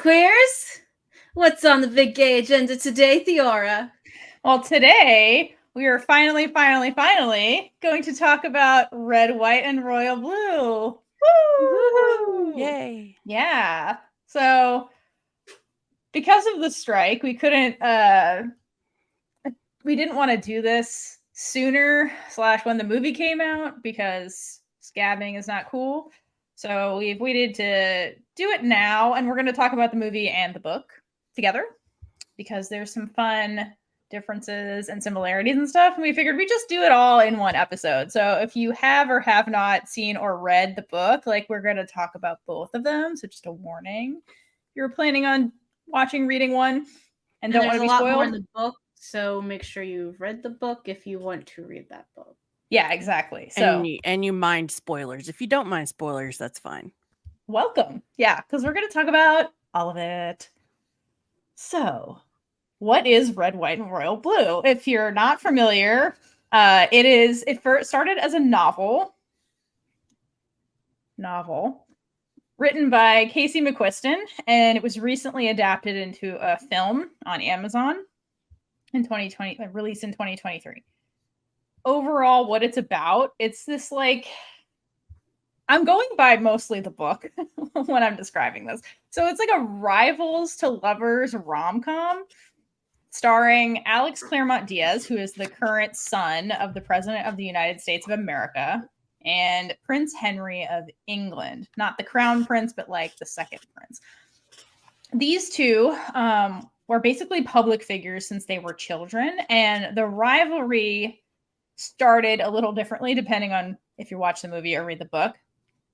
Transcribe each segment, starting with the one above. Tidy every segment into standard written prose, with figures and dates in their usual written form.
Queers? What's on the big gay agenda today, Theora? Well, today we are finally going to talk about Red, White, and Royal Blue. Woo! Yay. Yeah. So, because of the strike, we couldn't, we didn't want to do this sooner / when the movie came out because scabbing is not cool. So we've waited to do it now, and we're going to talk about the movie and the book together because there's some fun differences and similarities and stuff, and we figured we'd just do it all in one episode. So if you have or have not seen or read the book, like, we're going to talk about both of them. So just a warning, if you're planning on reading one and don't want to be spoiled. There's a lot more in the book, so make sure you've read the book if you want to read that book. Yeah, exactly. So and you mind spoilers. If you don't mind spoilers, that's fine. Welcome. Yeah, because we're going to talk about all of it. So, what is Red, White, and Royal Blue? If you're not familiar, it first started as a novel written by Casey McQuiston, and it was recently adapted into a film on Amazon in 2020, released in 2023. Overall, what it's about, it's this, like, I'm going by mostly the book when I'm describing this. So it's like a rivals to lovers rom-com starring Alex Claremont Diaz, who is the current son of the President of the United States of America, and Prince Henry of England. Not the crown prince, but like the second prince. These two were basically public figures since they were children, and the rivalry started a little differently depending on if you watch the movie or read the book.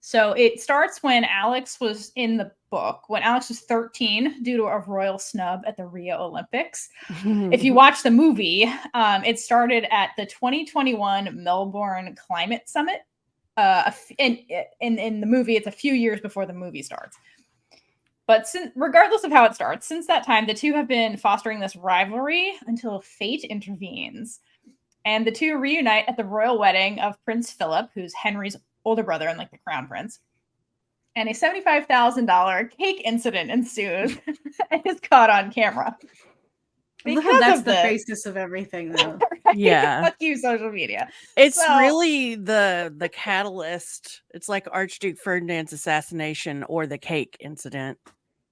So it starts when Alex was in the book, when Alex was 13 due to a royal snub at the Rio Olympics. If you watch the movie, it started at the 2021 Melbourne Climate Summit. In the movie, it's a few years before the movie starts. But regardless of how it starts, since that time, the two have been fostering this rivalry until fate intervenes. And the two reunite at the royal wedding of Prince Philip, who's Henry's older brother and like the crown prince. And a $75,000 cake incident ensues and is caught on camera. That's the basis of everything, though. Right? Yeah. Fuck you, social media. It's really the catalyst. It's like Archduke Ferdinand's assassination or the cake incident.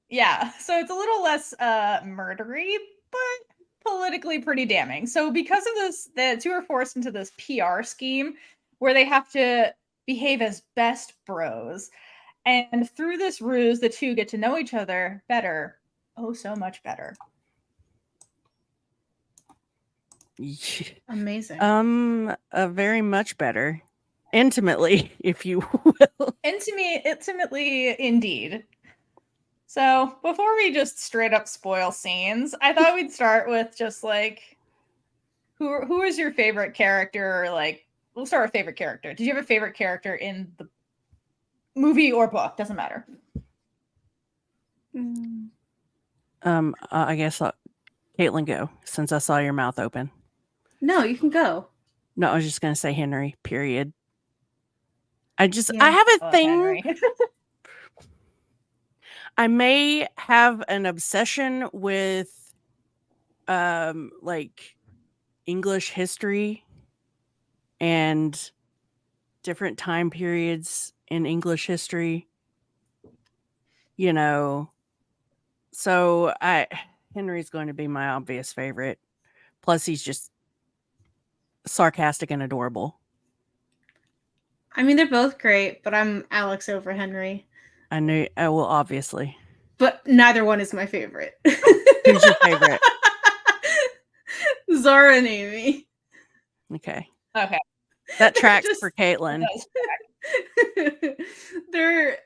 Yeah. So it's a little less murdery, but politically pretty damning. So because of this, the two are forced into this PR scheme where they have to behave as best bros. And through this ruse, the two get to know each other better. Oh, so much better. Amazing. Very much better. Intimately, if you will. Intimately, indeed. So before we just straight up spoil scenes, I thought we'd start with just like, who is your favorite character? Or like, we'll start with favorite character. Did you have a favorite character in the movie or book? Doesn't matter. I guess Kaitlynn, go, since I saw your mouth open. No, you can go. No, I was just gonna say Henry. Period. I have a thing. I may have an obsession with, like English history and different time periods in English history. You know, so Henry's going to be my obvious favorite. Plus, he's just sarcastic and adorable. I mean, they're both great, but I'm Alex over Henry. Well, obviously. But neither one is my favorite. Who's your favorite? Zara and Amy. Okay. That tracks for Kaitlynn.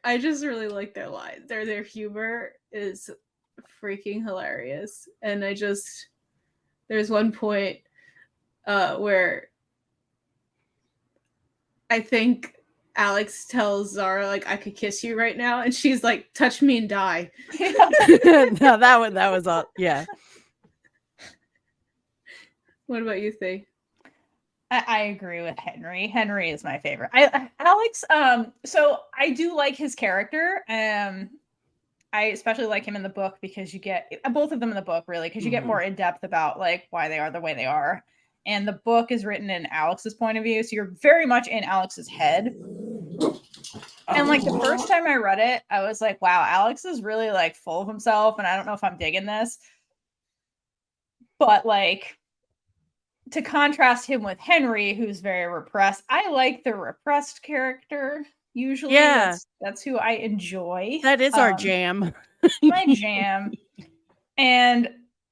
I just really like their lines. Their humor is freaking hilarious. And there's one point where I think Alex tells Zara, like, I could kiss you right now, and she's like, touch me and die. No, that was all. Yeah. What about you, Thay? I agree with Henry. Henry is my favorite. Alex, so I do like his character. I especially like him in the book because you get both of them in the book, really, because you get more in depth about like why they are the way they are. And the book is written in Alex's point of view, so you're very much in Alex's head. And like the first time I read it, I was like, wow, Alex is really like full of himself, and I don't know if I'm digging this. But like, to contrast him with Henry, who's very repressed, I like the repressed character. Usually, that's who I enjoy. That is our jam. My jam. And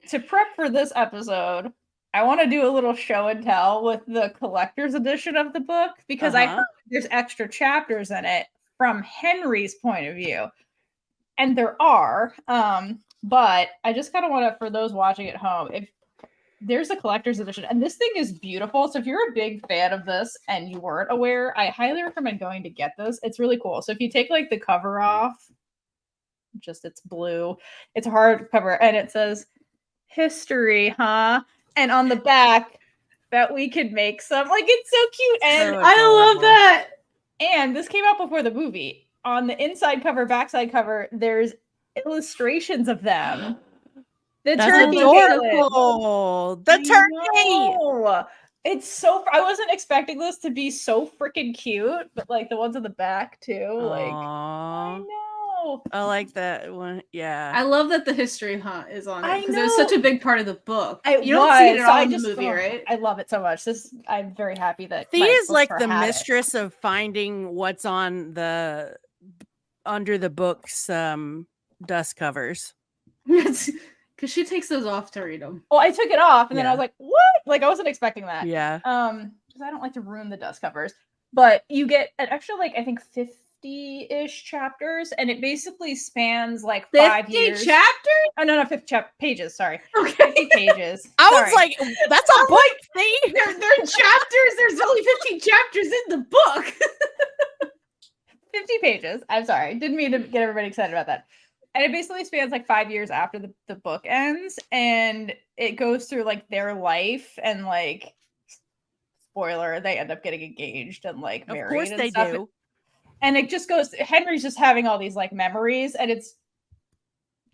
to prep for this episode, I want to do a little show and tell with the collector's edition of the book, because I heard there's extra chapters in it from Henry's point of view. And there are, but I just kind of want to, for those watching at home, if there's a collector's edition, and this thing is beautiful. So if you're a big fan of this and you weren't aware, I highly recommend going to get this. It's really cool. So if you take like the cover off, just it's blue, it's a hardcover, and it says history, huh? And on the back, that we could make some, like, it's so cute. And I love that. And this came out before the movie. On the inside cover, backside cover, there's illustrations of them. The turkey. Adorable. The turkey. It's so. I wasn't expecting this to be so freaking cute, but like the ones on the back too. Like, I know. I like that one. Yeah. I love that the history is on it because know. it was such a big part of the book. You don't see it at all in the movie, right? I love it so much. I'm very happy that Thea's like the mistress of finding what's on the under the book's dust covers. Because she takes those off to read them. Well, I took it off, and then I was like, "What?" Like I wasn't expecting that. Yeah. Because I don't like to ruin the dust covers. But you get an extra, like I think 50-ish chapters, and it basically spans like 5 years. 50 chapters? Oh no, 50 pages. Sorry. Okay. 50 pages. I was like, "That's a book." See, they're chapters. There's only 50 chapters in the book. 50 pages. I'm sorry. Didn't mean to get everybody excited about that. And it basically spans like 5 years after the book ends, and it goes through like their life, and like, spoiler, they end up getting engaged and like married. Of course they do. And it just goes, Henry's just having all these like memories, and it's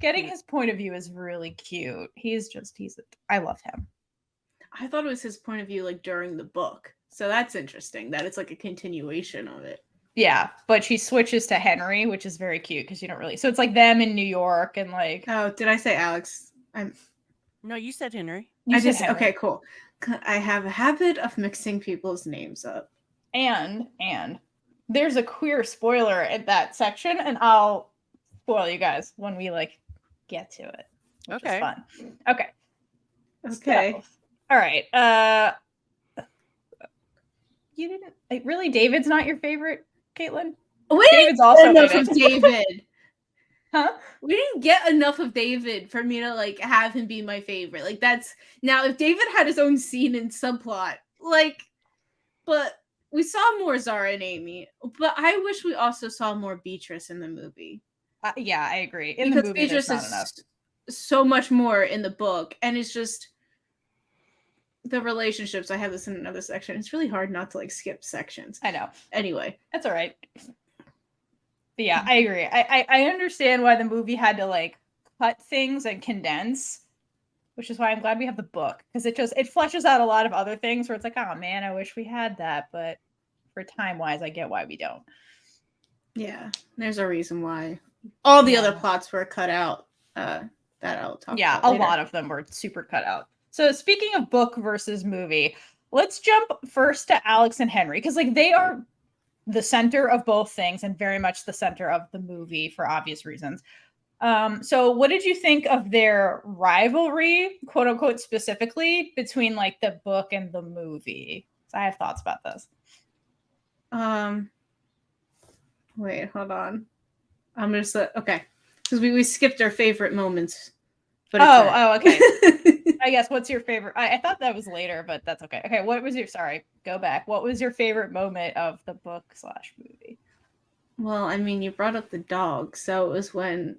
getting his point of view is really cute. I love him. I thought it was his point of view like during the book. So that's interesting that it's like a continuation of it. Yeah, but she switches to Henry, which is very cute because you don't really. So it's like them in New York and like. Oh, did I say Alex? No, you said Henry. Henry. Okay, cool. I have a habit of mixing people's names up. And there's a queer spoiler at that section, and I'll spoil you guys when we like get to it. Which is fun. Okay. So, all right. You didn't really. David's not your favorite, Kaitlynn? David's also enough of David. Huh? We didn't get enough of David for me to like have him be my favorite. Like that's now if David had his own scene and subplot, like, but we saw more Zara and Amy. But I wish we also saw more Beatrice in the movie. Yeah, I agree. Because the movie, Beatrice is enough. So much more in the book, and it's just the relationships. I have this in another section. It's really hard not to like skip sections. I know. Anyway, that's all right. But yeah, I agree. I understand why the movie had to like cut things and condense, which is why I'm glad we have the book, because it fleshes out a lot of other things where it's like, oh man, I wish we had that, but for time wise, I get why we don't. Yeah, there's a reason why all the other plots were cut out. That I'll talk about later. A lot of them were super cut out. So speaking of book versus movie, let's jump first to Alex and Henry, because like they are the center of both things and very much the center of the movie for obvious reasons. So what did you think of their rivalry, quote unquote, specifically between like the book and the movie? So I have thoughts about this. Wait, hold on. I'm just okay, because we skipped our favorite moments. But okay. I guess what's your favorite? I thought that was later, but that's okay. Okay, what was your? Sorry, go back. What was your favorite moment of the book/movie? Well, I mean, you brought up the dog, so it was when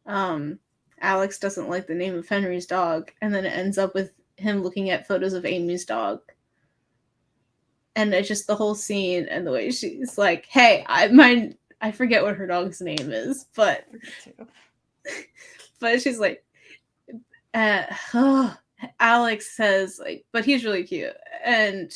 Alex doesn't like the name of Henry's dog, and then it ends up with him looking at photos of Amy's dog. And it's just the whole scene and the way she's like, hey, I forget what her dog's name is, but But she's like, oh, Alex says like, but he's really cute, and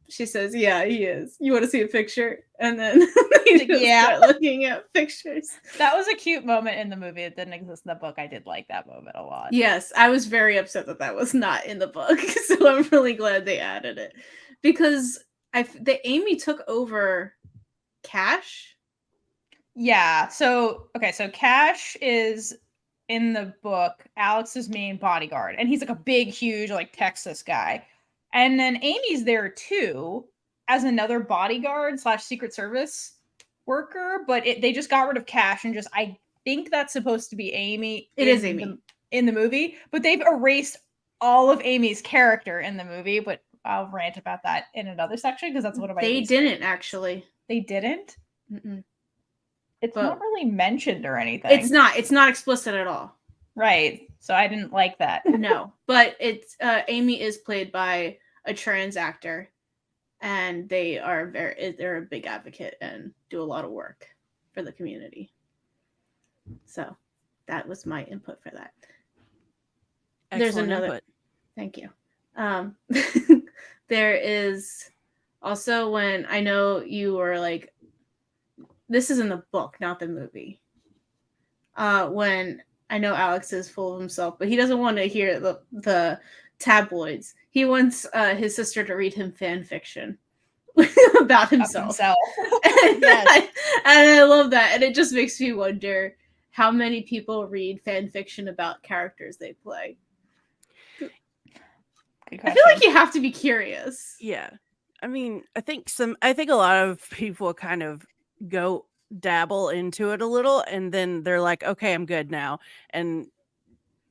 she says, yeah, he is. You want to see a picture? And then they just start looking at pictures. That was a cute moment in the movie. It didn't exist in the book. I did like that moment a lot. Yes, I was very upset that that was not in the book, so I'm really glad they added it, because Amy took over Cash. Yeah. So Cash is in the book Alex's main bodyguard, and he's like a big, huge, like Texas guy. And then Amy's there too as another bodyguard / Secret Service worker, but they just got rid of Cash and I think that's supposed to be Amy. It is Amy in the movie, but they've erased all of Amy's character in the movie. But I'll rant about that in another section because that's one of my. They didn't actually. They didn't. Mm-mm. It's not really mentioned or anything. It's not explicit at all. Right. So I didn't like that. No, but it's Amy is played by a trans actor, and they're a big advocate and do a lot of work for the community. So that was my input for that. Excellent There's another input. Thank you. There is also when I know you were like, this is in the book, not the movie. When I know Alex is full of himself, but he doesn't want to hear the tabloids. He wants his sister to read him fan fiction about himself. And, yes. I love that. And it just makes me wonder how many people read fan fiction about characters they play. I feel like you have to be curious. Yeah. I mean, I think a lot of people kind of go dabble into it a little, and then they're like, okay, I'm good now. And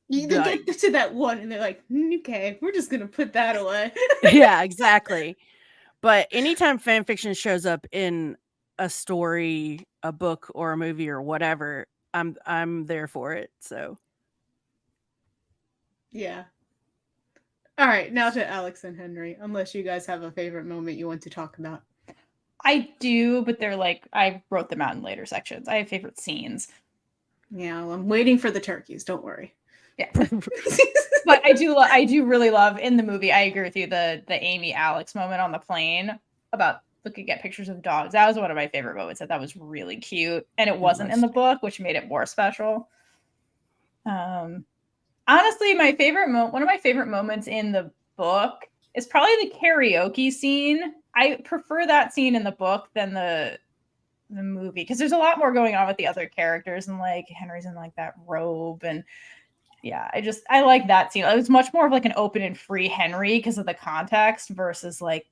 they get to that one and they're like, okay, we're just gonna put that away. Yeah, exactly. But anytime fan fiction shows up in a story, a book, or a movie or whatever, I'm there for it. So yeah. All right, now to Alex and Henry, unless you guys have a favorite moment you want to talk about. I do, but they're like, I wrote them out in later sections. I have favorite scenes. Yeah, well, I'm waiting for the turkeys. Don't worry. Yeah. But I do really love in the movie. I agree with you. The Amy Alex moment on the plane about looking at pictures of dogs. That was one of my favorite moments. That was really cute, and it wasn't in the book, which made it more special. Honestly, one of my favorite moments in the book is probably the karaoke scene. I prefer that scene in the book than the movie because there's a lot more going on with the other characters, and like Henry's in like that robe, and yeah, I like that scene. It was much more of like an open and free Henry because of the context versus like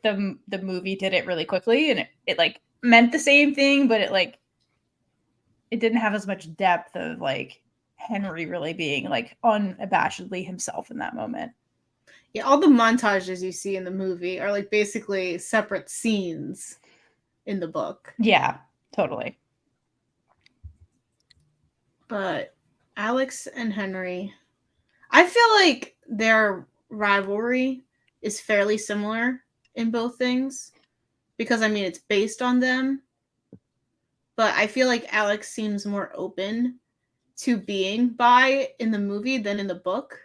the movie did it really quickly, and it like meant the same thing, but it didn't have as much depth of like Henry really being like unabashedly himself in that moment. Yeah, all the montages you see in the movie are like basically separate scenes in the book. Yeah, totally. But Alex and Henry, I feel like their rivalry is fairly similar in both things because I mean it's based on them. But I feel like Alex seems more open to being bi in the movie than in the book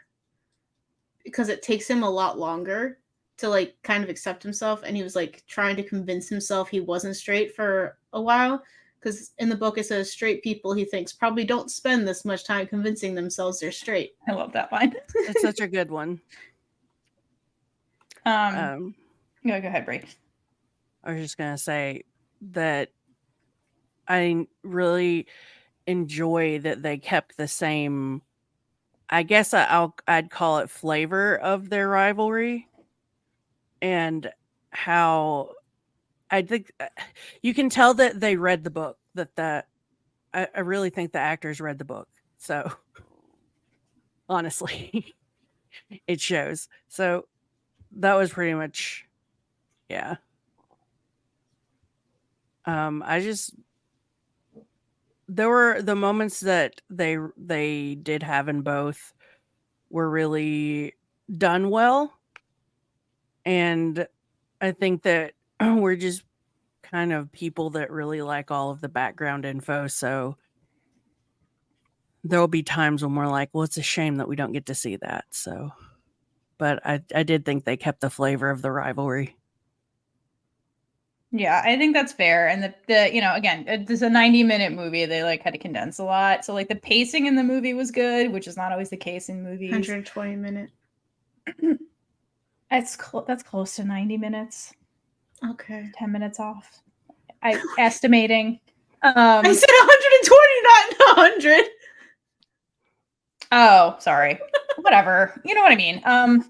because it takes him a lot longer to like kind of accept himself, and he was like trying to convince himself he wasn't straight for a while because in the book it says straight people he thinks probably don't spend this much time convincing themselves they're straight. I love that line. It's such a good one. Yeah, go ahead, Brie. I was just gonna say that I really enjoy that they kept the same, I guess I'd call it flavor of their rivalry, and how I think you can tell that they read the book, I really think the actors read the book. So honestly, it shows. So that was pretty much, yeah. There were the moments that they did have in both were really done well. And I think that we're just kind of people that really like all of the background info. So there'll be times when we're like, well, it's a shame that we don't get to see that. So, but I did think they kept the flavor of the rivalry. Yeah, I think that's fair. And the you know, again, it's a 90-minute movie. They like had to condense a lot. So like the pacing in the movie was good, which is not always the case in movies. 120 minute. That's close to 90 minutes. Okay. 10 minutes off. I estimating. I said 120, not 100. Oh, sorry. Whatever. You know what I mean.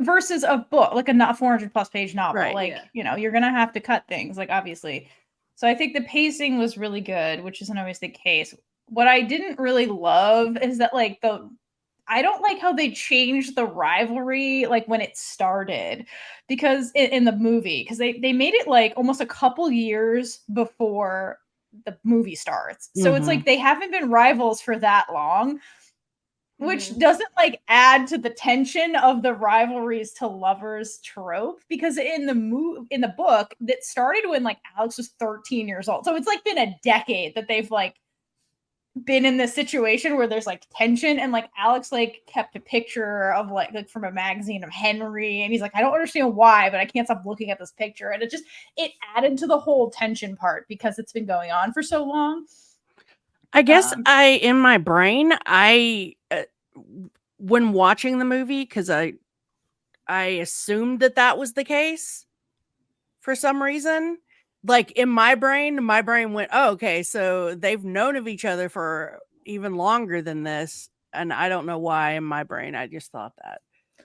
Versus a book, like a 400+ page novel. Right, like, yeah. you know, you're gonna have to cut things, like obviously. So I think the pacing was really good, which isn't always the case. What I didn't really love is that like I don't like how they changed the rivalry like when it started, because in the movie, because they made it like almost a couple years before the movie starts. So it's like they haven't been rivals for that long, which doesn't like add to the tension of the rivalries to lovers trope, because in the book that started when like Alex was 13 years old. So it's like been a decade that they've like been in this situation where there's like tension, and like Alex like kept a picture of like from a magazine of Henry, and he's like, I don't understand why, but I can't stop looking at this picture. And it added to the whole tension part because it's been going on for so long. I guess in my brain, when watching the movie, because I assumed that was the case for some reason. Like in my brain went, oh, okay, so they've known of each other for even longer than this, and I don't know why in my brain I just thought that.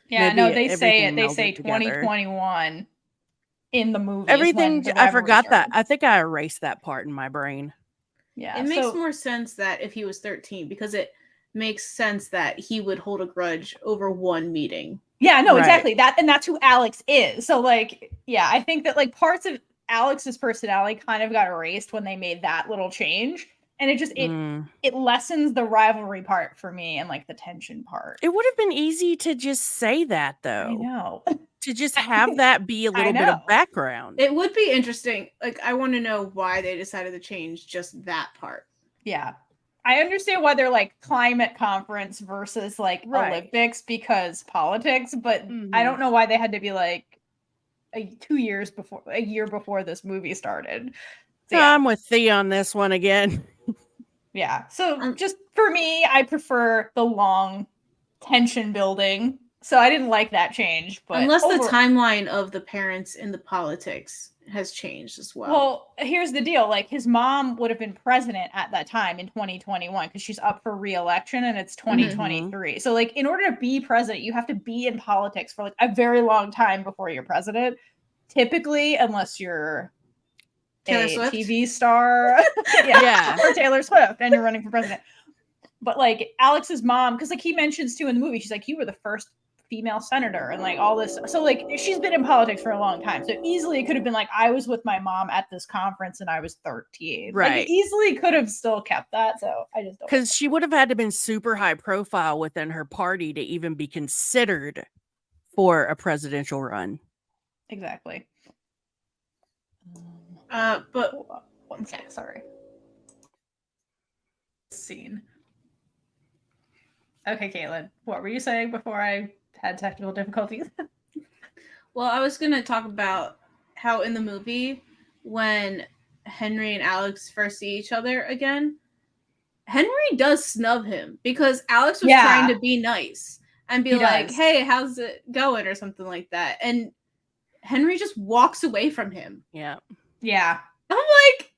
Yeah, Maybe no, they say it. They melded say together. 2021 in the movie. Everything, I forgot that. started. I think I erased that part in my brain. Yeah, It makes more sense that if he was 13, because it makes sense that he would hold a grudge over one meeting. Yeah, no, Right. exactly. That's who Alex is. So like, yeah, I think that like parts of Alex's personality kind of got erased when they made that little change. And it just it lessens the rivalry part for me and like the tension part. It would have been easy to just say that though. I know. To just have that be a little bit of background. It would be interesting. Like, I want to know why they decided to change just that part. Yeah. I understand why they're like climate conference versus like Olympics, because politics, but I don't know why they had to be like a year before this movie started. So yeah. I'm with Thea on this one again. Yeah. So just for me, I prefer the long tension building. So I didn't like that change. But unless the timeline of the parents in the politics has changed as well. Well, here's the deal. Like his mom would have been president at that time in 2021 because she's up for re-election and it's 2023. So like in order to be president, you have to be in politics for like a very long time before you're president. Typically, unless you're Taylor Swift? TV star. yeah. Or Taylor Swift and you're running for president. But like Alex's mom, because like he mentions too in the movie, she's like, you were the first female senator and like all this. So like she's been in politics for a long time. So easily it could have been like, I was with my mom at this conference and I was 13. Right. Like, easily could have still kept that. So I just don't. Because she would have had to been super high profile within her party to even be considered for a presidential run. Exactly. But one sec, sorry. Scene. Okay, Kaitlynn, what were you saying before I had technical difficulties? Well, I was going to talk about how in the movie, when Henry and Alex first see each other again, Henry does snub him because Alex was trying to be nice and be like, hey, how's it going? Or something like that. And Henry just walks away from him. Yeah. Yeah. I'm like,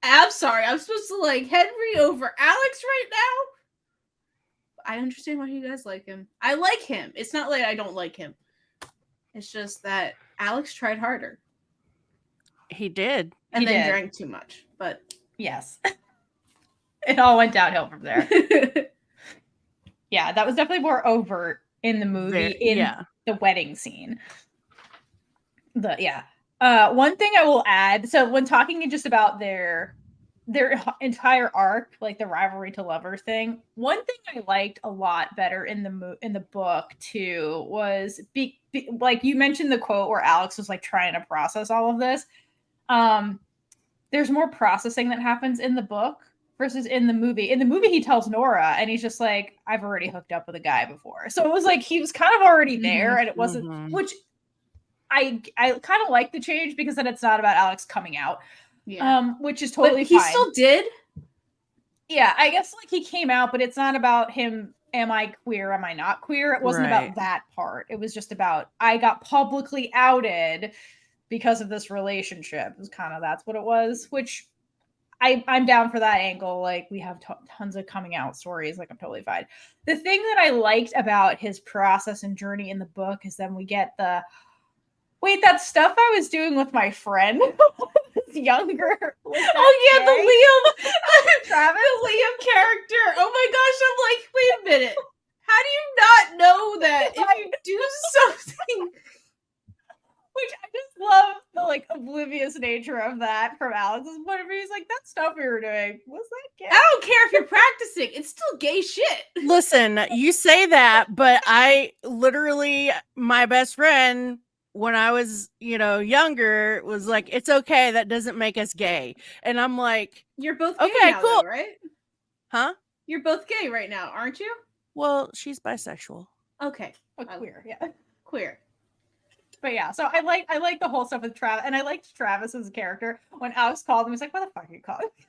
I'm sorry. I'm supposed to like Henry over Alex right now? I understand why you guys like him. I like him. It's not like I don't like him. It's just that Alex tried harder. He did. And then drank too much. But yes. It all went downhill from there. Yeah, that was definitely more overt in the movie, the wedding scene. One thing I will add, so when talking just about their entire arc, like the rivalry to lovers thing, one thing I liked a lot better in the book too was like you mentioned the quote where Alex was like trying to process all of this. There's more processing that happens in the book versus in the movie. In the movie, he tells Nora, and he's just like, I've already hooked up with a guy before. So it was like he was kind of already there, and it wasn't, which I kind of like the change because then it's not about Alex coming out. Yeah. Which is totally but he fine. still did. Yeah, I guess like he came out, but it's not about him. Am I queer? Am I not queer? It wasn't about that part. It was just about I got publicly outed because of this relationship. It was kind of that's what it was, which I'm down for that angle. Like we have tons of coming out stories. Like I'm totally fine. The thing that I liked about his process and journey in the book is then we get the that stuff I was doing with my friend younger. The Liam Travis, the Liam character. Oh my gosh, I'm like, wait a minute. How do you not know that if you do something? Which I just love the like oblivious nature of that from Alex's point of view. He's like, that stuff we were doing, was that gay? I don't care if you're practicing. It's still gay shit. Listen, you say that, but I literally, my best friend, when I was, younger, was like, it's okay. That doesn't make us gay. And I'm like, you're both gay okay, now, cool. Though, right? Huh? You're both gay right now, aren't you? Well, she's bisexual. Okay. Queer, yeah. Queer. But yeah, so I like the whole stuff with Travis, and I liked Travis's character. When Alex called him, he's like, what the fuck are you calling me?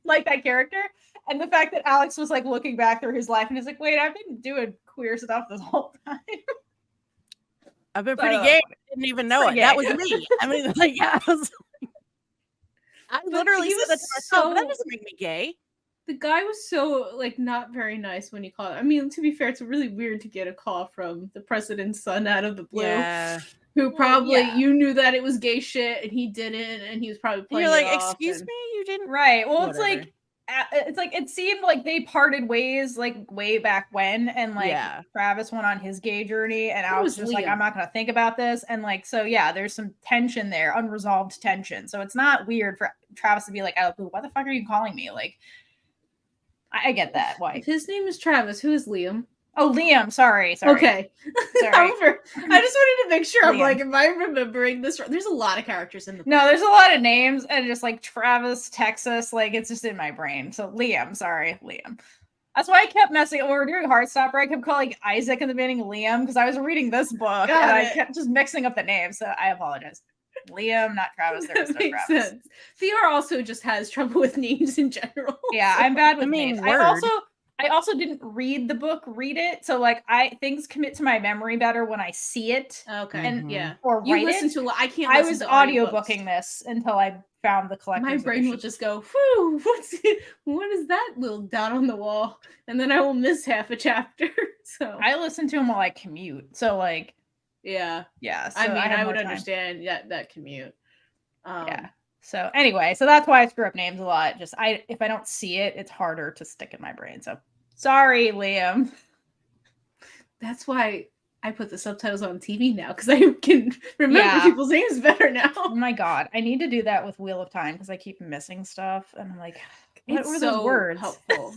like that character. And the fact that Alex was like looking back through his life and he's like, wait, I've been doing queer stuff this whole time. I've been pretty gay. I didn't even know it. Gay. That was me. I mean, like, I literally said that to myself, that doesn't make me gay. The guy was so like not very nice when he called. I mean, to be fair, it's really weird to get a call from the president's son out of the blue. Yeah. Who probably you knew that it was gay shit and he didn't, and he was probably playing. You're like, excuse me, you didn't. Right. Well, whatever. It's like it seemed like they parted ways like way back when, and like Travis went on his gay journey, and Alex was like, I'm not gonna think about this, and like so there's some tension there, unresolved tension. So it's not weird for Travis to be like, oh, why the fuck are you calling me? Like, I get that. Why? If his name is Travis, who is Liam? Oh, Liam. Sorry. Okay. Sorry. I just wanted to make sure. Liam. I'm like, am I remembering this? There's a lot of characters in the book. No, there's a lot of names, and just like Travis, Texas, like it's just in my brain. So Liam. Sorry, Liam. That's why I kept messing. When we were doing Heartstopper, I kept calling Isaac in the beginning Liam because I was reading this book and I kept just mixing up the names. So I apologize. Liam, not Travis. There was no Travis. Sense. Theora also just has trouble with names in general. Yeah, I'm bad with names. I also didn't read the book, read it. So like things commit to my memory better when I see it. Okay. And or write it. I can't I was audiobooking this until I found the collector's My brain will just go, whew, what is that little dot on the wall? And then I will miss half a chapter. So I listen to them while I commute. So like yeah. So I mean, I would understand that commute. Yeah. So anyway, so that's why I screw up names a lot. Just if I don't see it, it's harder to stick in my brain. So sorry, Liam. That's why I put the subtitles on TV now, because I can remember people's names better now. Oh my god, I need to do that with Wheel of Time because I keep missing stuff, and I'm like, what were those words? Helpful.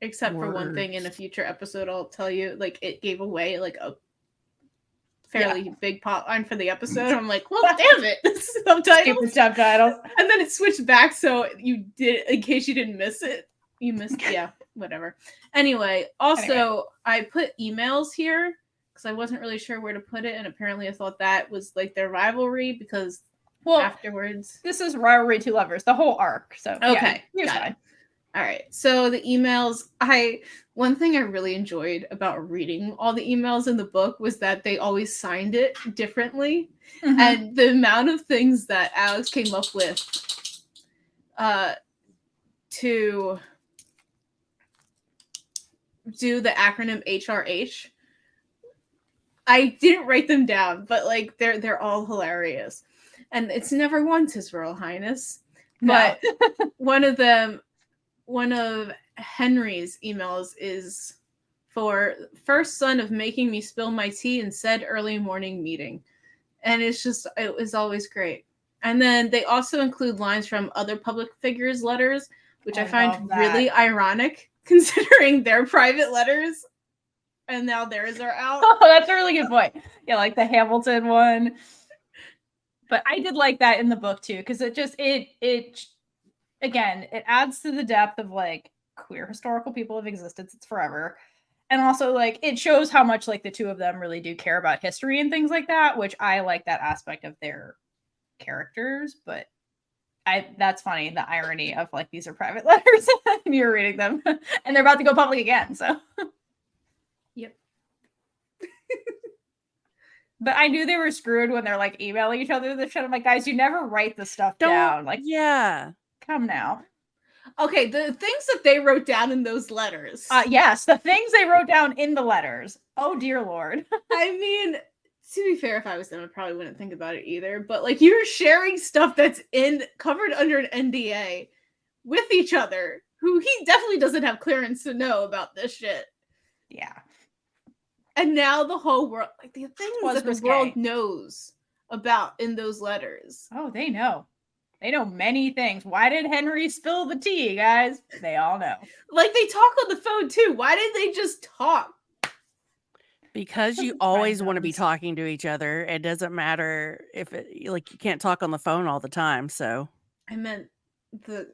Except for one thing in a future episode, I'll tell you. Like it gave away like a fairly big plot line for the episode. I'm like, well, damn it, subtitles. And then it switched back, so you did, in case you didn't miss it. You missed, whatever. Anyway, I put emails here because I wasn't really sure where to put it, and apparently I thought that was like their rivalry because afterwards, this is Rivalry 2 Lovers, the whole arc. So okay, fine. All right. So the emails, one thing I really enjoyed about reading all the emails in the book was that they always signed it differently. Mm-hmm. And the amount of things that Alex came up with to do the acronym HRH, I didn't write them down, but like they're all hilarious. And it's never once His Royal Highness. But one of Henry's emails is for first son of making me spill my tea in said early morning meeting. And it was always great. And then they also include lines from other public figures' letters, which I find really ironic considering their private letters. And now theirs are out. Oh, that's a really good point. Yeah, like the Hamilton one. But I did like that in the book too, because it again, it adds to the depth of like queer historical people have existed since forever. And also like it shows how much like the two of them really do care about history and things like that, which I like that aspect of their characters. But that's funny, the irony of like these are private letters and you're reading them and they're about to go public again. So Yep. But I knew they were screwed when they're like emailing each other this shit. I'm like, guys, you never write this stuff down. Like, yeah. Come now. Okay, the things that they wrote down in those letters. Yes, the things they wrote down in the letters. Oh dear Lord. I mean, to be fair, if I was them, I probably wouldn't think about it either. But like, you're sharing stuff that's covered under an NDA with each other, who he definitely doesn't have clearance to know about this shit. Yeah. And now the whole world, like the things that the world risque. knows about in those letters. Oh, they know. They know many things. Why did Henry spill the tea, guys? They all know. Like, they talk on the phone too. Why did they just talk? Because you always want to be talking to each other. It doesn't matter if like you can't talk on the phone all the time. So I meant the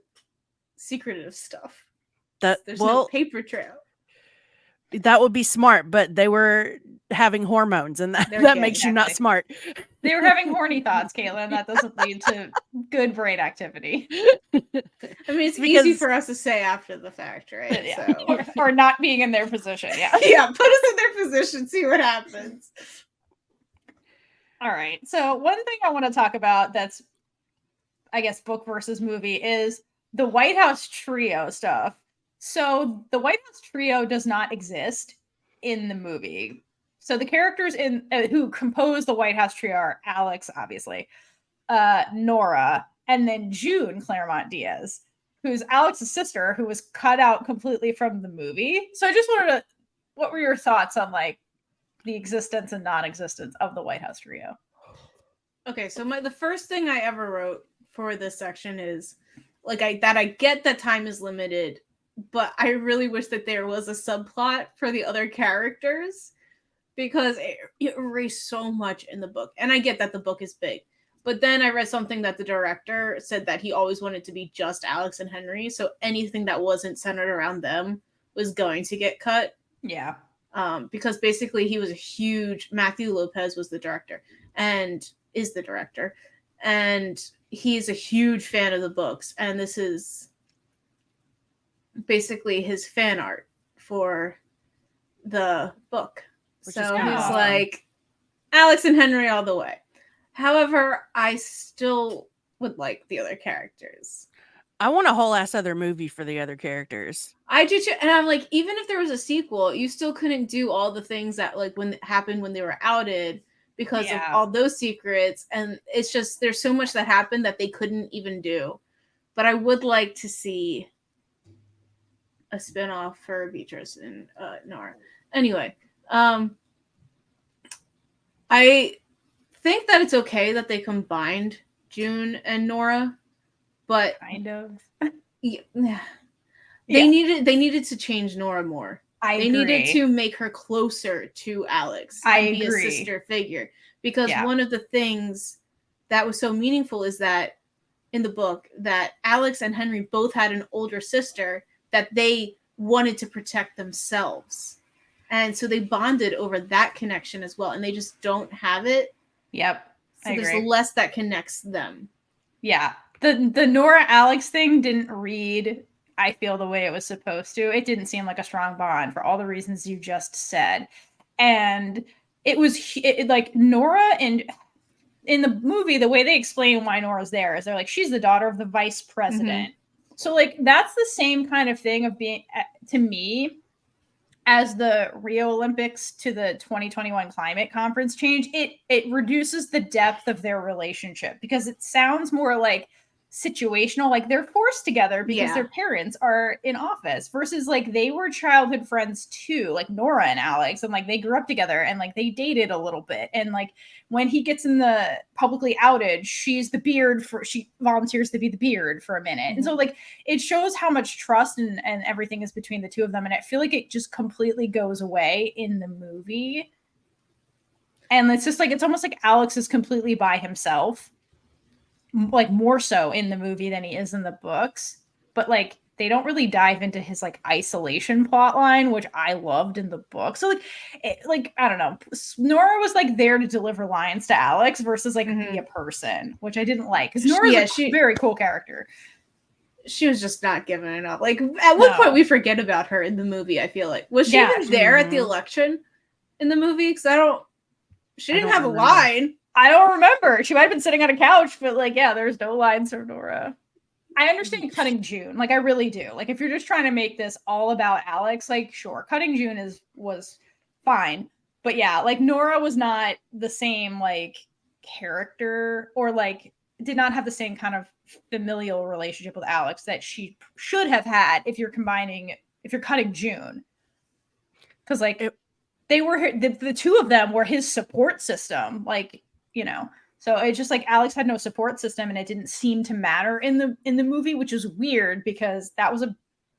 secretive stuff. There's no paper trail. That would be smart, but they were having hormones, and that makes you not smart. They were having horny thoughts, Kaitlynn. That doesn't lead to good brain activity. I mean, it's easy for us to say after the fact, right? Yeah. So. or not being in their position. Yeah. Yeah, put us in their position, see what happens. All right. So one thing I want to talk about that's, I guess, book versus movie is the White House trio stuff. So the White House trio does not exist in the movie. So the characters in who compose the White House trio are Alex, obviously, Nora, and then June Claremont Diaz, who's Alex's sister, who was cut out completely from the movie. So I just wanted to, what were your thoughts on like the existence and non-existence of the White House trio? Okay, so the first thing I ever wrote for this section is like I get that time is limited, but I really wish that there was a subplot for the other characters because it erased so much in the book. And I get that the book is big, but then I read something that the director said that he always wanted to be just Alex and Henry. So anything that wasn't centered around them was going to get cut. Yeah. Because basically he was a huge, Matthew Lopez was the director and is the director. And he's a huge fan of the books. And this is basically his fan art for the book. So he's like Alex and Henry all the way. However, I still would like the other characters. I want a whole ass other movie for the other characters. I do too, and I'm like, even if there was a sequel, you still couldn't do all the things that like when it happened when they were outed because of all those secrets. And it's just there's so much that happened that they couldn't even do. But I would like to see a spinoff for Beatrice and Nora. Anyway, I think that it's okay that they combined June and Nora, but kind of. They needed to change Nora more. They needed to make her closer to Alex and be a sister figure. Because one of the things that was so meaningful is that in the book that Alex and Henry both had an older sister that they wanted to protect themselves. And so they bonded over that connection as well. And they just don't have it. Yep. So there's less that connects them. Yeah. The Nora Alex thing didn't read, I feel, the way it was supposed to. It didn't seem like a strong bond for all the reasons you just said. And it was like Nora, and in the movie, the way they explain why Nora's there is they're like, she's the daughter of the vice president. Mm-hmm. So like, that's the same kind of thing of being, to me, as the Rio Olympics to the 2021 climate conference change, it reduces the depth of their relationship because it sounds more like situational, like they're forced together because their parents are in office versus like they were childhood friends too, like Nora and Alex, and like they grew up together and like they dated a little bit, and like when he gets in the publicly outed, she volunteers to be the beard for a minute. Mm-hmm. And so like it shows how much trust and everything is between the two of them, and I feel like it just completely goes away in the movie, and it's just like it's almost like Alex is completely by himself, like more so in the movie than he is in the books. but like they don't really dive into his like isolation plot line, which I loved in the book. So like I don't know, Nora was like there to deliver lines to Alex versus like be a person, which I didn't like because Nora's a very cool character. She was just not given enough. Like at one point we forget about her in the movie. I feel like was she even there at the election in the movie? Because she didn't have a line. I don't remember. She might have been sitting on a couch, but like there's no lines from Nora. I understand cutting June. Like I really do. Like if you're just trying to make this all about Alex, like sure, cutting June was fine. But yeah, like Nora was not the same like character or like did not have the same kind of familial relationship with Alex that she should have had if you're cutting June. Because like they were the two of them were his support system, like, you know. So it's just like Alex had no support system and it didn't seem to matter in the movie, which is weird because that was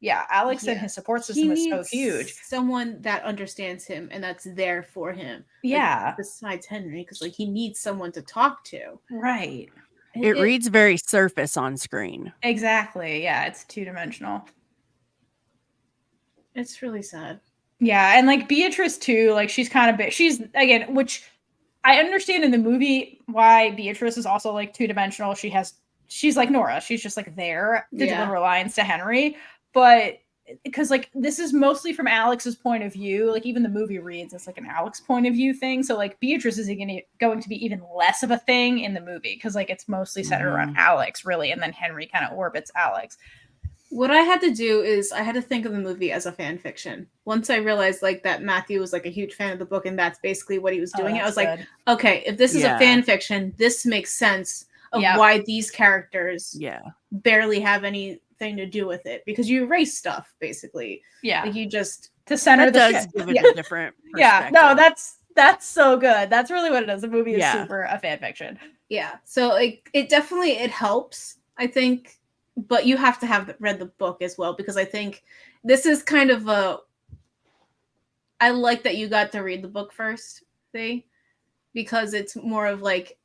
Alex and his support system was so huge. Someone that understands him and that's there for him. Yeah. Like, besides Henry, because like he needs someone to talk to. Right. It reads very surface on screen. Exactly. Yeah, it's two-dimensional. It's really sad. Yeah, and like Beatrice too, like she's kind of big. She's again, which I understand in the movie why Beatrice is also like two-dimensional. She's like Nora. She's just like there to deliver lines to Henry. But because like this is mostly from Alex's point of view, like even the movie reads as like an Alex point of view thing. So like Beatrice is going to be even less of a thing in the movie because like it's mostly centered around Alex really, and then Henry kind of orbits Alex. What I had to do is I had to think of the movie as a fan fiction. Once I realized like that Matthew was like a huge fan of the book and that's basically what he was doing, I was like, okay, if this is a fan fiction, this makes sense of why these characters barely have anything to do with it because you erase stuff basically. Yeah, like you just to center the ship. Give it a different perspective. No, that's so good. That's really what it is. The movie is super a fan fiction. Yeah, so like it definitely helps, I think. But you have to have read the book as well, because I think this is kind of I like that you got to read the book first, because it's more of like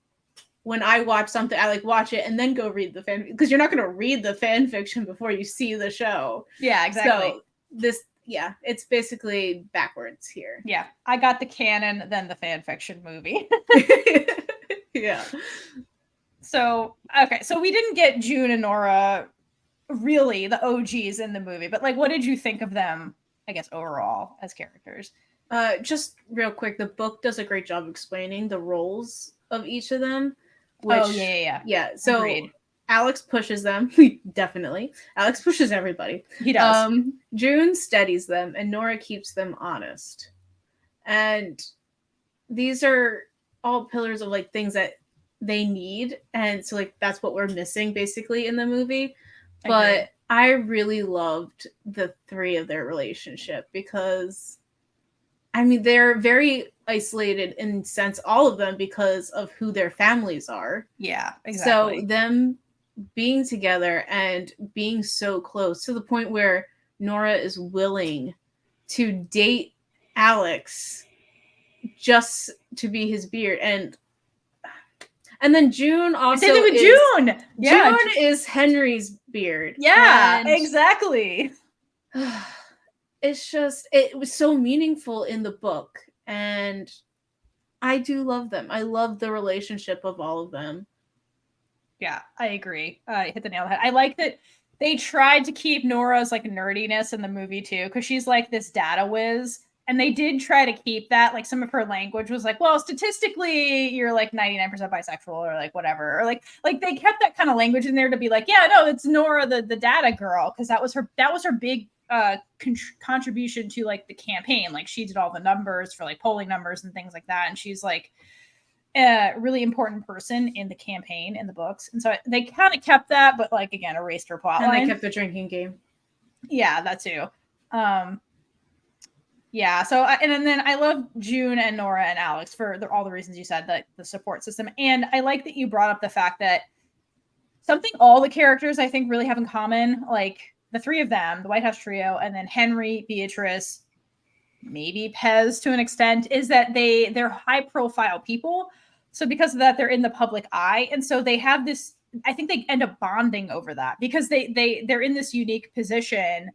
when I watch something, I like watch it and then go read the fan, because you're not going to read the fan fiction before you see the show. Yeah, exactly. So it's basically backwards here. Yeah, I got the canon, then the fan fiction movie. Yeah. So, okay, so we didn't get June and Nora, really, the OGs in the movie, but, like, what did you think of them, I guess, overall, as characters? Just real quick, the book does a great job explaining the roles of each of them. Which, Yeah, so agreed. Alex pushes them, definitely. Alex pushes everybody. He does. June steadies them, and Nora keeps them honest. And these are all pillars of, like, things that they need, and so like that's what we're missing basically in the movie. But I really loved the three of their relationship because I mean they're very isolated in sense, all of them, because of who their families are. Yeah, exactly. So them being together and being so close to the point where Nora is willing to date Alex just to be his beard, and then June also June is Henry's beard. Yeah, exactly. It's just, it was so meaningful in the book. And I do love them. I love the relationship of all of them. Yeah, I agree. Hit the nail on the head. I like that they tried to keep Nora's like nerdiness in the movie too, because she's like this data whiz. And they did try to keep that, like some of her language was like, well, statistically, you're like 99% bisexual or like whatever. Or like they kept that kind of language in there to be like, yeah, no, it's Nora, the data girl. Cause that was her big contribution to like the campaign. Like she did all the numbers for like polling numbers and things like that. And she's like a really important person in the campaign in the books. And so they kind of kept that, but like, again, erased her plot line. And they kept the drinking game. Yeah, that too. Yeah, so and then I love June and Nora and Alex for all the reasons you said, that the support system. And I like that you brought up the fact that something all the characters I think really have in common, like the three of them, the White House trio, and then Henry, Beatrice, maybe Pez to an extent, is that they're high profile people. So because of that, they're in the public eye. And so they have this I think they end up bonding over that because they're in this unique position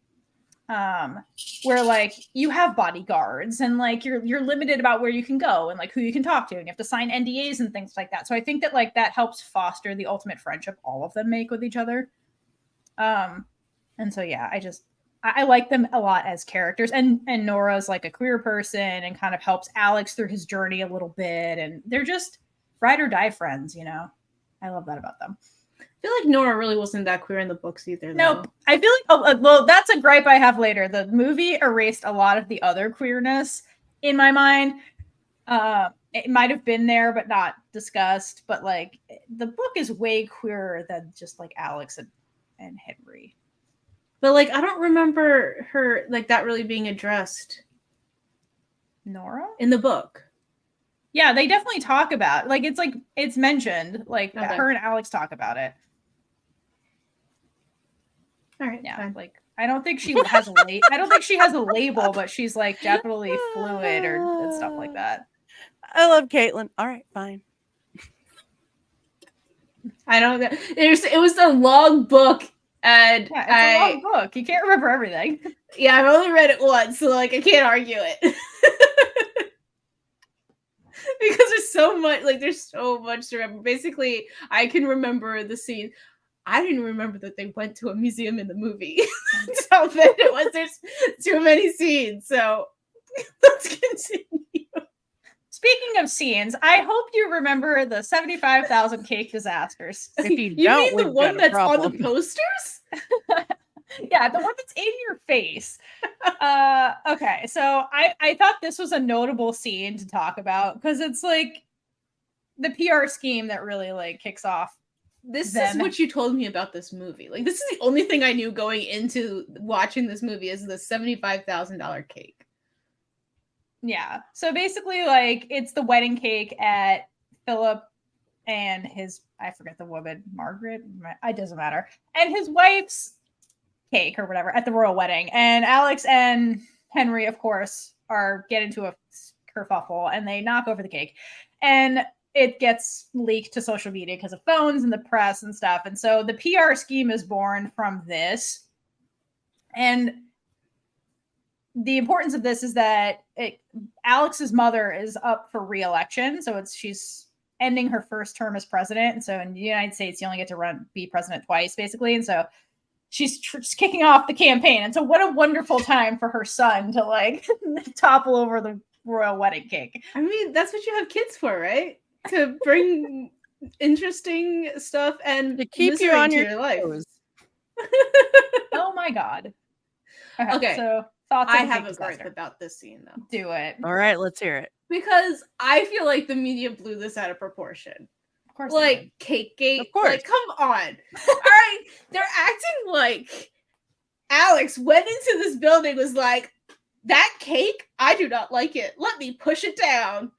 where like you have bodyguards and like you're limited about where you can go and like who you can talk to and you have to sign NDAs and things like that. So I think that like that helps foster the ultimate friendship all of them make with each other. And so yeah, I like them a lot as characters, and Nora's like a queer person and kind of helps Alex through his journey a little bit, and they're just ride or die friends, you know. I love that about them. I feel like Nora really wasn't that queer in the books either. Nope. I feel like well, that's a gripe I have later. The movie erased a lot of the other queerness in my mind. It might have been there, but not discussed. But like the book is way queerer than just like Alex and Henry. But like I don't remember her like that really being addressed. Nora? In the book. Yeah, they definitely talk about like it's mentioned. Like Okay. her and Alex talk about it. All right. Yeah, fine. like I don't think she has a label, but she's like definitely fluid and stuff like that. I love Kaitlynn. All right, fine. I don't know. It was a long book, and Yeah, it's a long book. You can't remember everything. Yeah, I've only read it once, so like I can't argue it. Because there's so much to remember. Basically, I can remember the scene. I didn't remember that they went to a museum in the movie. That's how bad it was. There's too many scenes. So let's continue. Speaking of scenes, I hope you remember the 75,000 cake disasters. If you You don't, mean the we've one got a that's on problem. the posters? Yeah, the one that's in your face. Okay, so I thought this was a notable scene to talk about because it's like the PR scheme that really like kicks off. This is what you told me about this movie. Like this is the only thing I knew going into watching this movie is the $75,000 cake. Yeah. So basically, like it's the wedding cake at Philip and his I forget the woman, Margaret. It doesn't matter. And his wife's cake or whatever at the royal wedding. And Alex and Henry, of course, get into a kerfuffle and they knock over the cake. And it gets leaked to social media because of phones and the press and stuff. And so the PR scheme is born from this. And the importance of this is that Alex's mother is up for re-election. So she's ending her first term as president. And so in the United States, you only get to be president twice, basically. And so she's kicking off the campaign. And so what a wonderful time for her son to like topple over the royal wedding cake. I mean, that's what you have kids for, right? To bring interesting stuff and to keep you on your life. Oh my God. Okay. So thoughts. I have a gripe about this scene though. Do it. All right, let's hear it. Because I feel like the media blew this out of proportion. Of course. Like cake gate. Of course. Like, come on. All right. They're acting like Alex went into this building, was like, that cake, I do not like it. Let me push it down.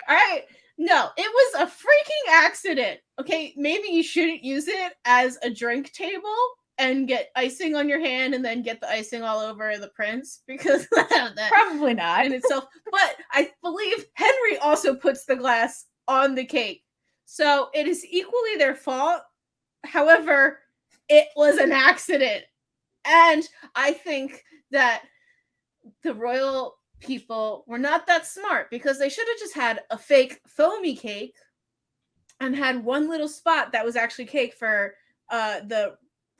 All right. No, it was a freaking accident. Okay, maybe you shouldn't use it as a drink table and get icing on your hand and then get the icing all over the prince because that probably not in itself. But I believe Henry also puts the glass on the cake. So it is equally their fault. However, it was an accident. And I think that the royal people were not that smart because they should have just had a fake foamy cake and had one little spot that was actually cake for the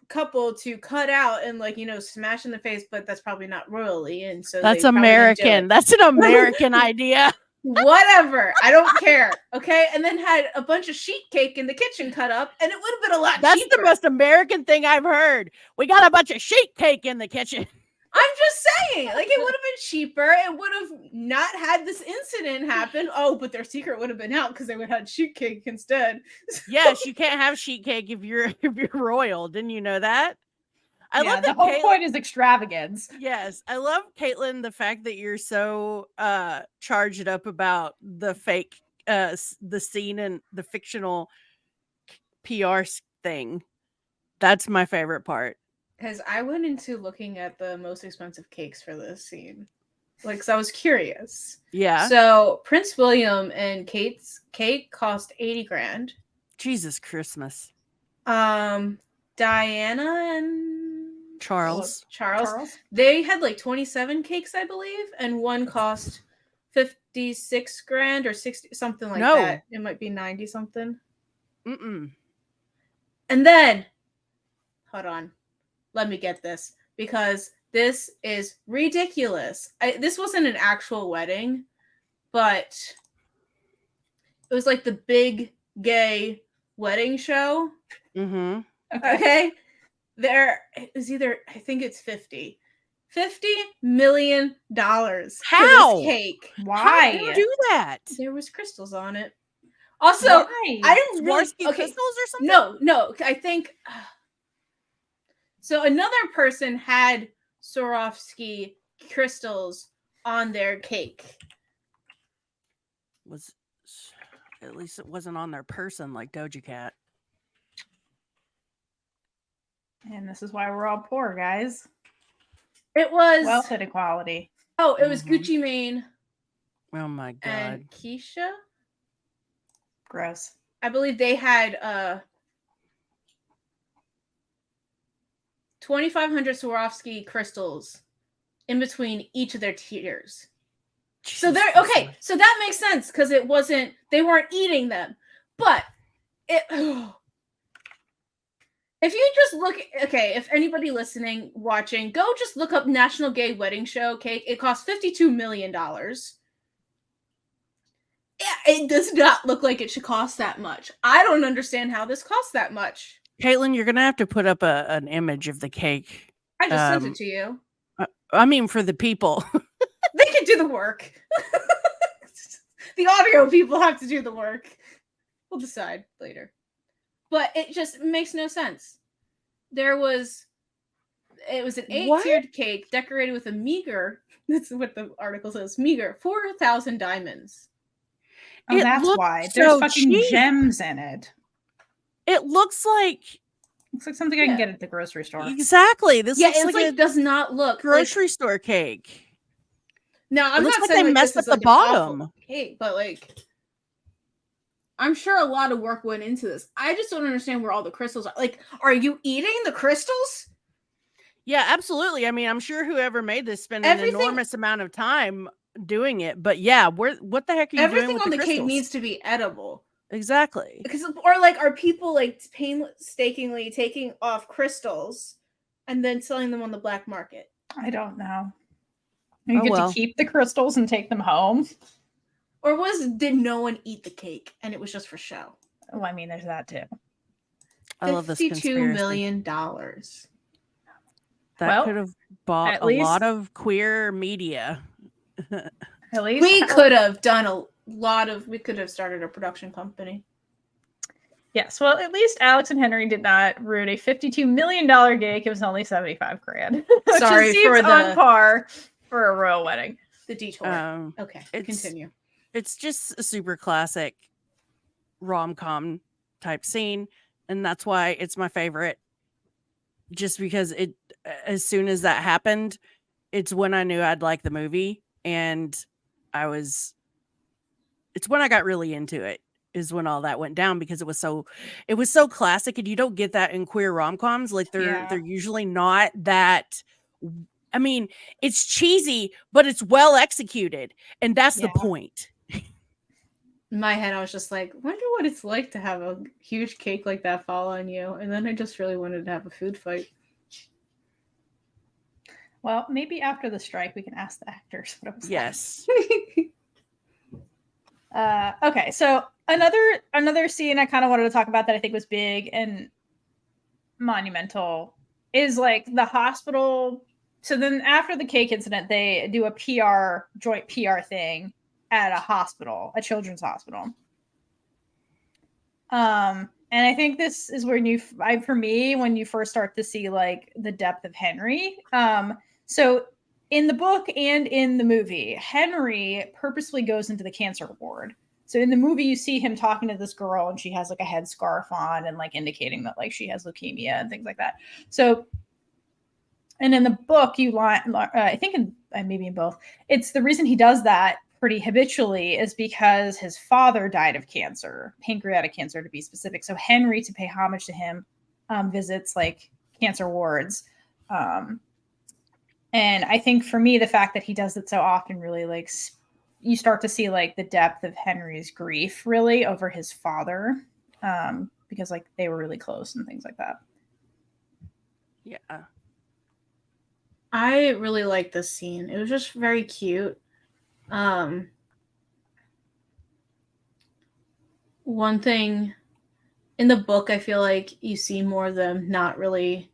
couple to cut out and like, you know, smash in the face, but that's probably not royally. And so that's American. That's an American idea. Whatever. I don't care. Okay. And then had a bunch of sheet cake in the kitchen cut up and it would have been a lot That's cheaper. the most American thing I've heard. We got a bunch of sheet cake in the kitchen. I'm just saying, like, it would have been cheaper. It would have not had this incident happen. Oh, but their secret would have been out because they would have had sheet cake instead. Yes, you can't have sheet cake if you're royal. Didn't you know that? I love that the whole point is extravagance. Yes, I love Kaitlynn. The fact that you're so charged up about the fake, the scene and the fictional PR thing. That's my favorite part. Because I went into looking at the most expensive cakes for this scene. Like, because I was curious. Yeah. So Prince William and Kate's cake cost $80,000. Jesus Christmas. Diana and Charles. Charles. They had like 27 cakes, I believe, and one cost 56 grand or 60, something like that. It might be 90 something. Mm-mm. And then, hold on, let me get this, because this is ridiculous. This wasn't an actual wedding, but it was like the big gay wedding show. Mm-hmm. Okay. It was either, I think it's $50 million for this cake. Why? How did you do that? There was crystals on it. Also, Why? I didn't really crystals or something. No. I think so. Another person had Swarovski crystals on their cake. At least it wasn't on their person like Doja Cat. And this is why we're all poor, guys. It was wealth inequality. Oh, it was Gucci Mane. Oh my god. And Keisha. Gross. I believe they had 2,500 Swarovski crystals in between each of their tiers. So they're okay. So that makes sense because they weren't eating them. But if you just look, if anybody listening, watching, go just look up National Gay Wedding Show cake. It cost $52 million. Yeah, it does not look like it should cost that much. I don't understand how this costs that much. Kaitlynn, you're gonna have to put up an image of the cake. I just sent it to you. I mean, for the people. They can do the work. The audio people have to do the work. We'll decide later. But it just makes no sense. It was an 8-tiered cake decorated with a meager, that's what the article says, meager 4,000 diamonds. Oh, that's why. There's fucking cheap. Gems in it. It looks like something I can get at the grocery store. Exactly. This looks like it does not look grocery store cake. No, I'm not saying they messed up the bottom cake, but I'm sure a lot of work went into this. I just don't understand where all the crystals are. Like, are you eating the crystals? Yeah, absolutely. I mean, I'm sure whoever made this spent an enormous amount of time doing it. But yeah, what the heck are you doing with on the crystals? cake needs to be edible. Exactly. Because are people painstakingly taking off crystals and then selling them on the black market? I don't know. You get to keep the crystals and take them home. Or did no one eat the cake and it was just for show? Well, I mean, there's that too. I love this conspiracy. $52 million. That could have bought a lot of queer media. At least we could have done we could have started a production company. Yes, well, at least Alex and Henry did not ruin a $52 million cake. It was only $75 grand. Sorry for on par for a royal wedding. The detour. Okay, continue. It's just a super classic rom-com type scene, and that's why it's my favorite. Just because as soon as that happened, it's when I knew I'd like the movie, and it's when I got really into it, is when all that went down, because it was so classic, and you don't get that in queer rom-coms. Like they're usually not that. I mean, it's cheesy, but it's well executed, and that's the point. In my head, I was just like, wonder what it's like to have a huge cake like that fall on you. And then I just really wanted to have a food fight. Well, maybe after the strike, we can ask the actors what it was like. Okay, so another scene I kind of wanted to talk about that I think was big and monumental is like the hospital. So then after the cake incident, they do a joint PR thing at a children's hospital. And I think this is where when you first start to see like the depth of Henry. So in the book and in the movie, Henry purposely goes into the cancer ward. So in the movie, you see him talking to this girl and she has like a headscarf on and like indicating that like she has leukemia and things like that. So, and in the book, I think maybe in both, it's the reason he does that pretty habitually is because his father died of cancer, pancreatic cancer to be specific. So Henry, to pay homage to him, visits like cancer wards. And I think for me, the fact that he does it so often really like you start to see like the depth of Henry's grief really over his father, because like they were really close and things like that. Yeah. I really like this scene. It was just very cute. One thing in the book, I feel like you see more of them not really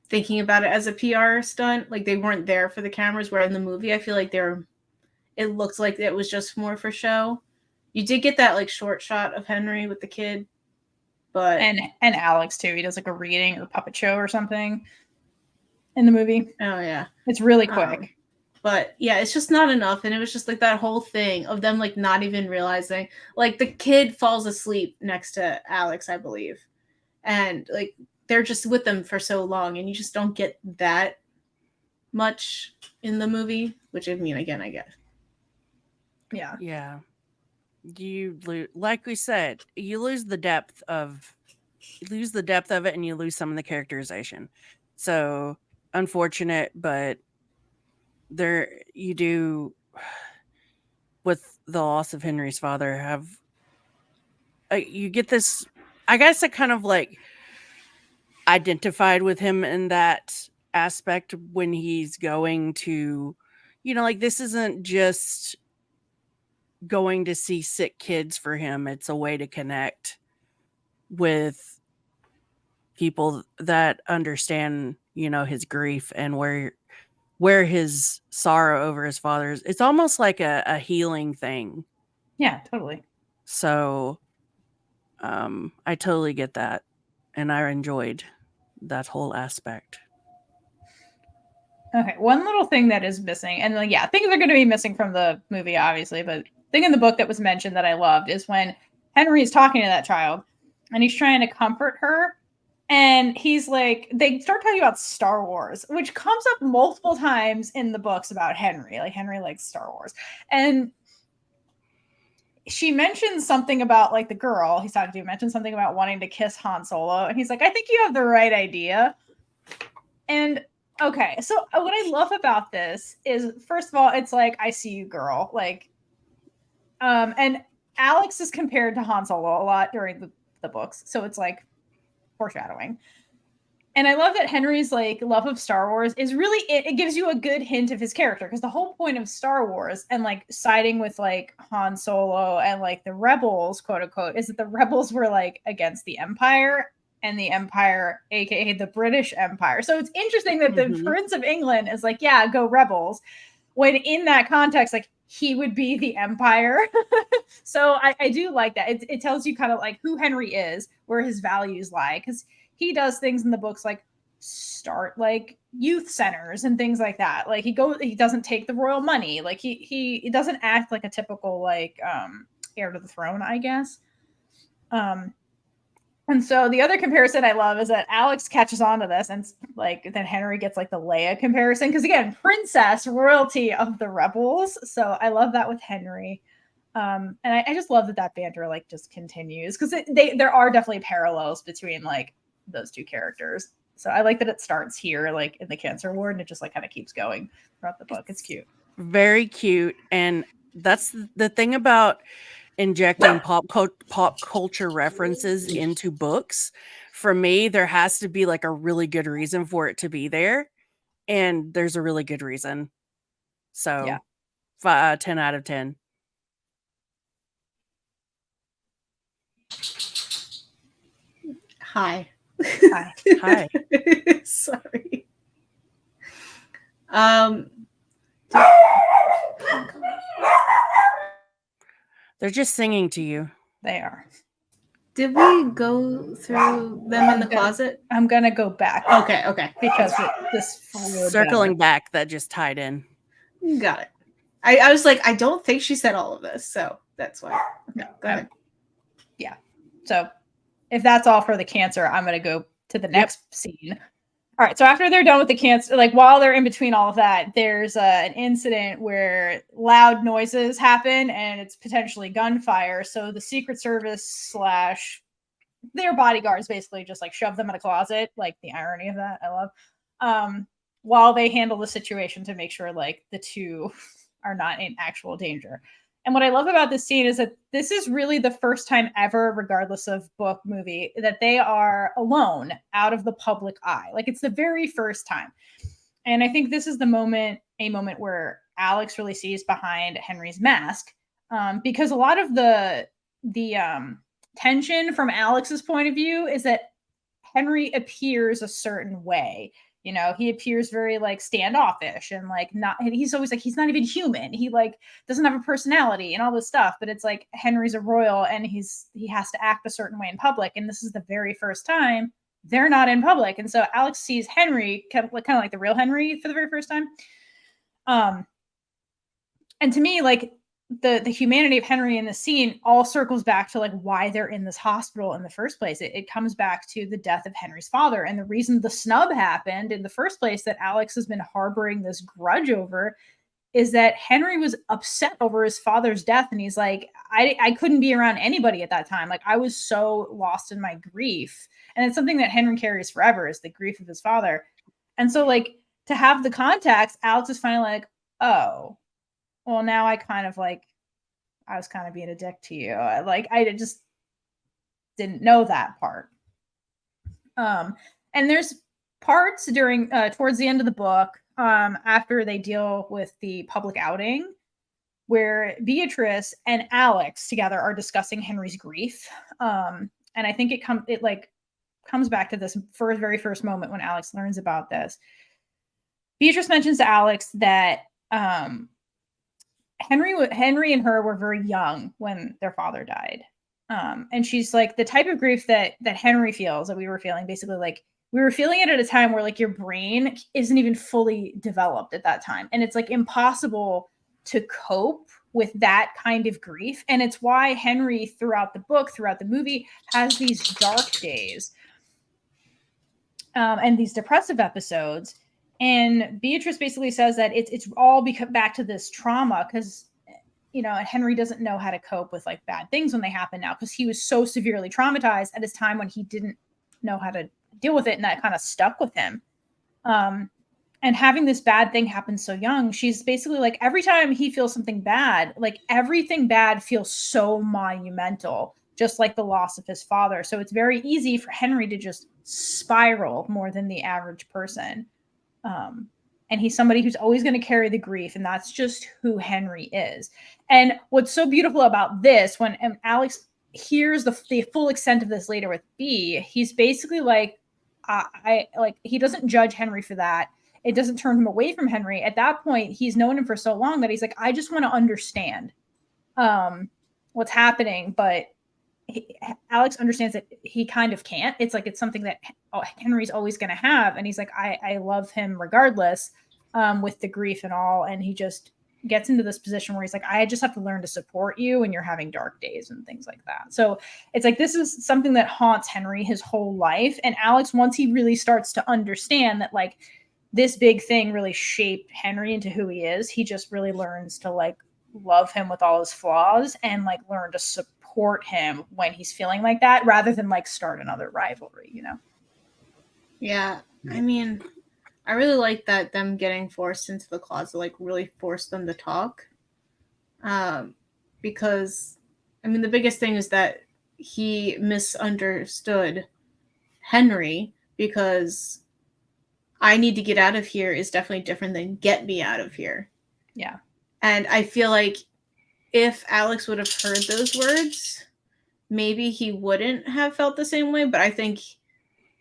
thinking about it as a PR stunt. Like they weren't there for the cameras, where in the movie, I feel like it looked like it was just more for show. You did get that like short shot of Henry with the kid, but and Alex too. He does like a reading or puppet show or something in the movie. Oh yeah, it's really quick. But yeah, it's just not enough. And it was just like that whole thing of them like not even realizing, like the kid falls asleep next to Alex, I believe, and like they're just with them for so long, and you just don't get that much in the movie. Which I mean, again, I guess. Yeah. Like we said, you lose the depth of it, and you lose some of the characterization. So unfortunate, but there you do, with the loss of Henry's father, have you get this, I guess I kind of like identified with him in that aspect when he's going to, like this isn't just going to see sick kids for him. It's a way to connect with people that understand, his grief and where his sorrow over his father's. It's almost like a healing thing. Yeah, totally. So I totally get that, and I enjoyed that whole aspect. Okay, one little thing that is missing, and yeah, things are going to be missing from the movie, obviously, but thing in the book that was mentioned that I loved is when Henry is talking to that child, and he's trying to comfort her, and he's like, they start talking about Star Wars, which comes up multiple times in the books about Henry. Like Henry likes Star Wars, and she mentions something about like the girl he's talking to mentioned something about wanting to kiss Han Solo, and he's like, I think you have the right idea. And okay, so what I love about this is, first of all, it's like, I see you, girl. Like, and Alex is compared to Han Solo a lot during the books, so it's like foreshadowing. And I love that Henry's like love of Star Wars is really, it gives you a good hint of his character, because the whole point of Star Wars and like siding with like Han Solo and like the rebels, quote unquote, is that the rebels were like against the Empire, and the Empire, aka the British Empire. So it's interesting that the Prince of England is like, yeah, go rebels, when in that context, like he would be the Empire. So I do like that. It tells you kind of like who Henry is, where his values lie, because he does things in the books like start like youth centers and things like that. Like he doesn't take the royal money. Like he doesn't act like a typical like heir to the throne, I guess. And so the other comparison I love is that Alex catches on to this, and like then Henry gets like the Leia comparison, because again, princess royalty of the rebels. So I love that with Henry. And I just love that banter like just continues, because there are definitely parallels between like those two characters. So I like that it starts here, like in the cancer ward, and it just like kind of keeps going throughout the book. It's cute. Very cute. And that's the thing about injecting pop culture references into books. For me, there has to be like a really good reason for it to be there. And there's a really good reason. So yeah. 10 out of 10. Hi. Hi. Sorry. They're just singing to you. They are. Did we go through them in the closet? I'm gonna go back. Okay. Because this circling back, that just tied in. Got it. I was like, I don't think she said all of this, so that's why. Okay, go ahead. Yeah. So if that's all for the cancer, I'm gonna go to the next scene. All right, so after they're done with the cancer, like while they're in between all of that, there's an incident where loud noises happen and it's potentially gunfire. So the Secret Service their bodyguards basically just like shove them in a closet. Like the irony of that, I love. While they handle the situation to make sure like the two are not in actual danger. And what I love about this scene is that this is really the first time ever, regardless of book, movie, that they are alone out of the public eye. Like it's the very first time. And I think this is a moment where Alex really sees behind Henry's mask, because a lot of the tension from Alex's point of view is that Henry appears a certain way. You know, he appears very like standoffish and like not, and he's always like, he's not even human. He like doesn't have a personality and all this stuff, but it's like Henry's a royal and he has to act a certain way in public. And this is the very first time they're not in public. And so Alex sees Henry kind of like the real Henry for the very first time. And to me, like the humanity of Henry in the scene all circles back to like why they're in this hospital in the first place. It comes back to the death of Henry's father. And the reason the snub happened in the first place that Alex has been harboring this grudge over is that Henry was upset over his father's death. And he's like, I couldn't be around anybody at that time. Like I was so lost in my grief. And it's something that Henry carries forever, is the grief of his father. And so like to have the context, Alex is finally like, oh, well, now I kind of like, I was kind of being a dick to you. Like, I just didn't know that part. And there's parts during, towards the end of the book, after they deal with the public outing, where Beatrice and Alex together are discussing Henry's grief. And I think it comes back to this very first moment when Alex learns about this. Beatrice mentions to Alex that, Henry and her were very young when their father died. And she's like, the type of grief that Henry feels, that we were feeling, basically like we were feeling it at a time where like your brain isn't even fully developed at that time. And it's like impossible to cope with that kind of grief. And it's why Henry throughout the book, throughout the movie, has these dark days and these depressive episodes. And Beatrice basically says that it's all back to this trauma because, you know, Henry doesn't know how to cope with like bad things when they happen now because he was so severely traumatized at his time when he didn't know how to deal with it, and that kind of stuck with him. And having this bad thing happen so young, she's basically like, every time he feels something bad, like everything bad feels so monumental, just like the loss of his father. So it's very easy for Henry to just spiral more than the average person. And he's somebody who's always going to carry the grief, and that's just who Henry is. And what's so beautiful about this, when Alex hears the full extent of this later with B, he's basically like, he doesn't judge Henry for that. It doesn't turn him away from Henry. At that point, he's known him for so long that he's like, I just want to understand what's happening. But Alex understands that he kind of can't. It's like, it's something that Henry's always going to have. And he's like, I love him regardless, with the grief and all. And he just gets into this position where he's like, I just have to learn to support you when you're having dark days and things like that. So it's like, this is something that haunts Henry his whole life. And Alex, once he really starts to understand that like this big thing really shaped Henry into who he is, he just really learns to like love him with all his flaws and like learn to support him when he's feeling like that, rather than like start another rivalry, you know? Yeah. I mean, I really like that them getting forced into the closet, like really forced them to talk. Because, I mean, the biggest thing is that he misunderstood Henry, because I need to get out of here is definitely different than get me out of here. Yeah. And I feel like if Alex would have heard those words, maybe he wouldn't have felt the same way. But I think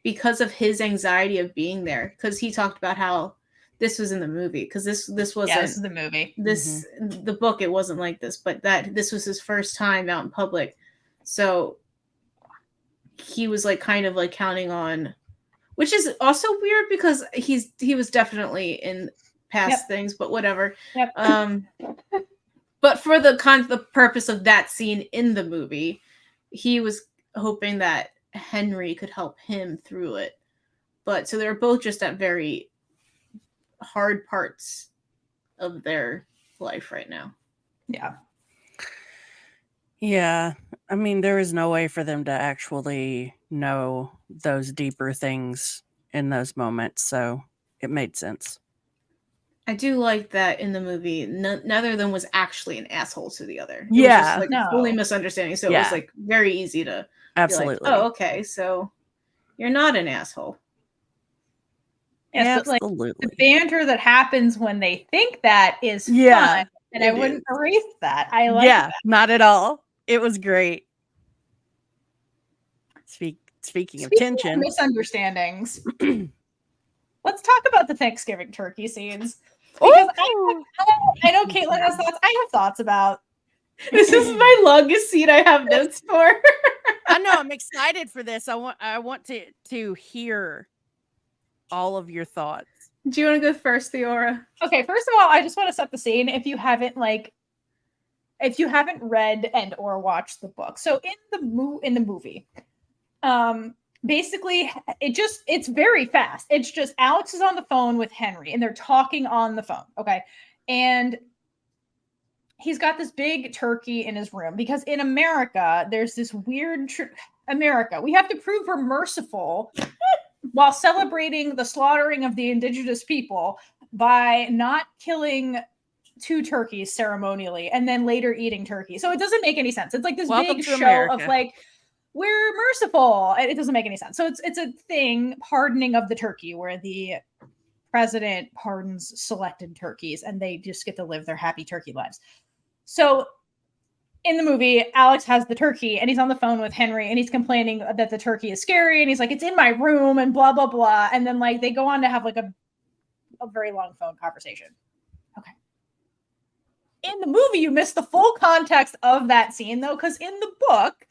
because of his anxiety of being there, because he talked about how this was in the movie, because this wasn't, yeah, this is the movie. The book, it wasn't like this, but that this was his first time out in public. So he was like kind of like counting on, which is also weird because he was definitely in past things, but whatever. Yep. But for the purpose of that scene in the movie, he was hoping that Henry could help him through it. But so they're both just at very hard parts of their life right now. Yeah. Yeah. I mean, there is no way for them to actually know those deeper things in those moments, so it made sense. I do like that in the movie, neither of them was actually an asshole to the other. It was Yeah. just like fully misunderstanding. So it was like very easy to Absolutely. be like, oh, okay, so you're not an asshole. Yeah, Absolutely. So, like, the banter that happens when they think that is fun, and I wouldn't erase that. I like that. Not at all. It was great. Speaking of tension, misunderstandings. Let's talk about the Thanksgiving turkey scenes. Because I know Kaitlynn has thoughts. I have thoughts about. This is my longest scene I have notes for. I know, I'm excited for this. I want to hear all of your thoughts. Do you want to go first, Theora? Okay, first of all, I just want to set the scene if you haven't read and or watched the book. So in the movie, basically it's very fast. It's just Alex is on the phone with Henry and they're talking on the phone. Okay. And he's got this big turkey in his room because in America, there's this weird America. We have to prove we're merciful while celebrating the slaughtering of the indigenous people by not killing 2 turkeys ceremonially and then later eating turkey. So it doesn't make any sense. It's like this big show America. Of like, we're merciful. It doesn't make any sense. So it's a thing, pardoning of the turkey, where the president pardons selected turkeys and they just get to live their happy turkey lives. So in the movie, Alex has the turkey and he's on the phone with Henry and he's complaining that the turkey is scary and he's like, it's in my room and blah, blah, blah. And then like they go on to have like a very long phone conversation. Okay. In the movie, you miss the full context of that scene though, because in the book,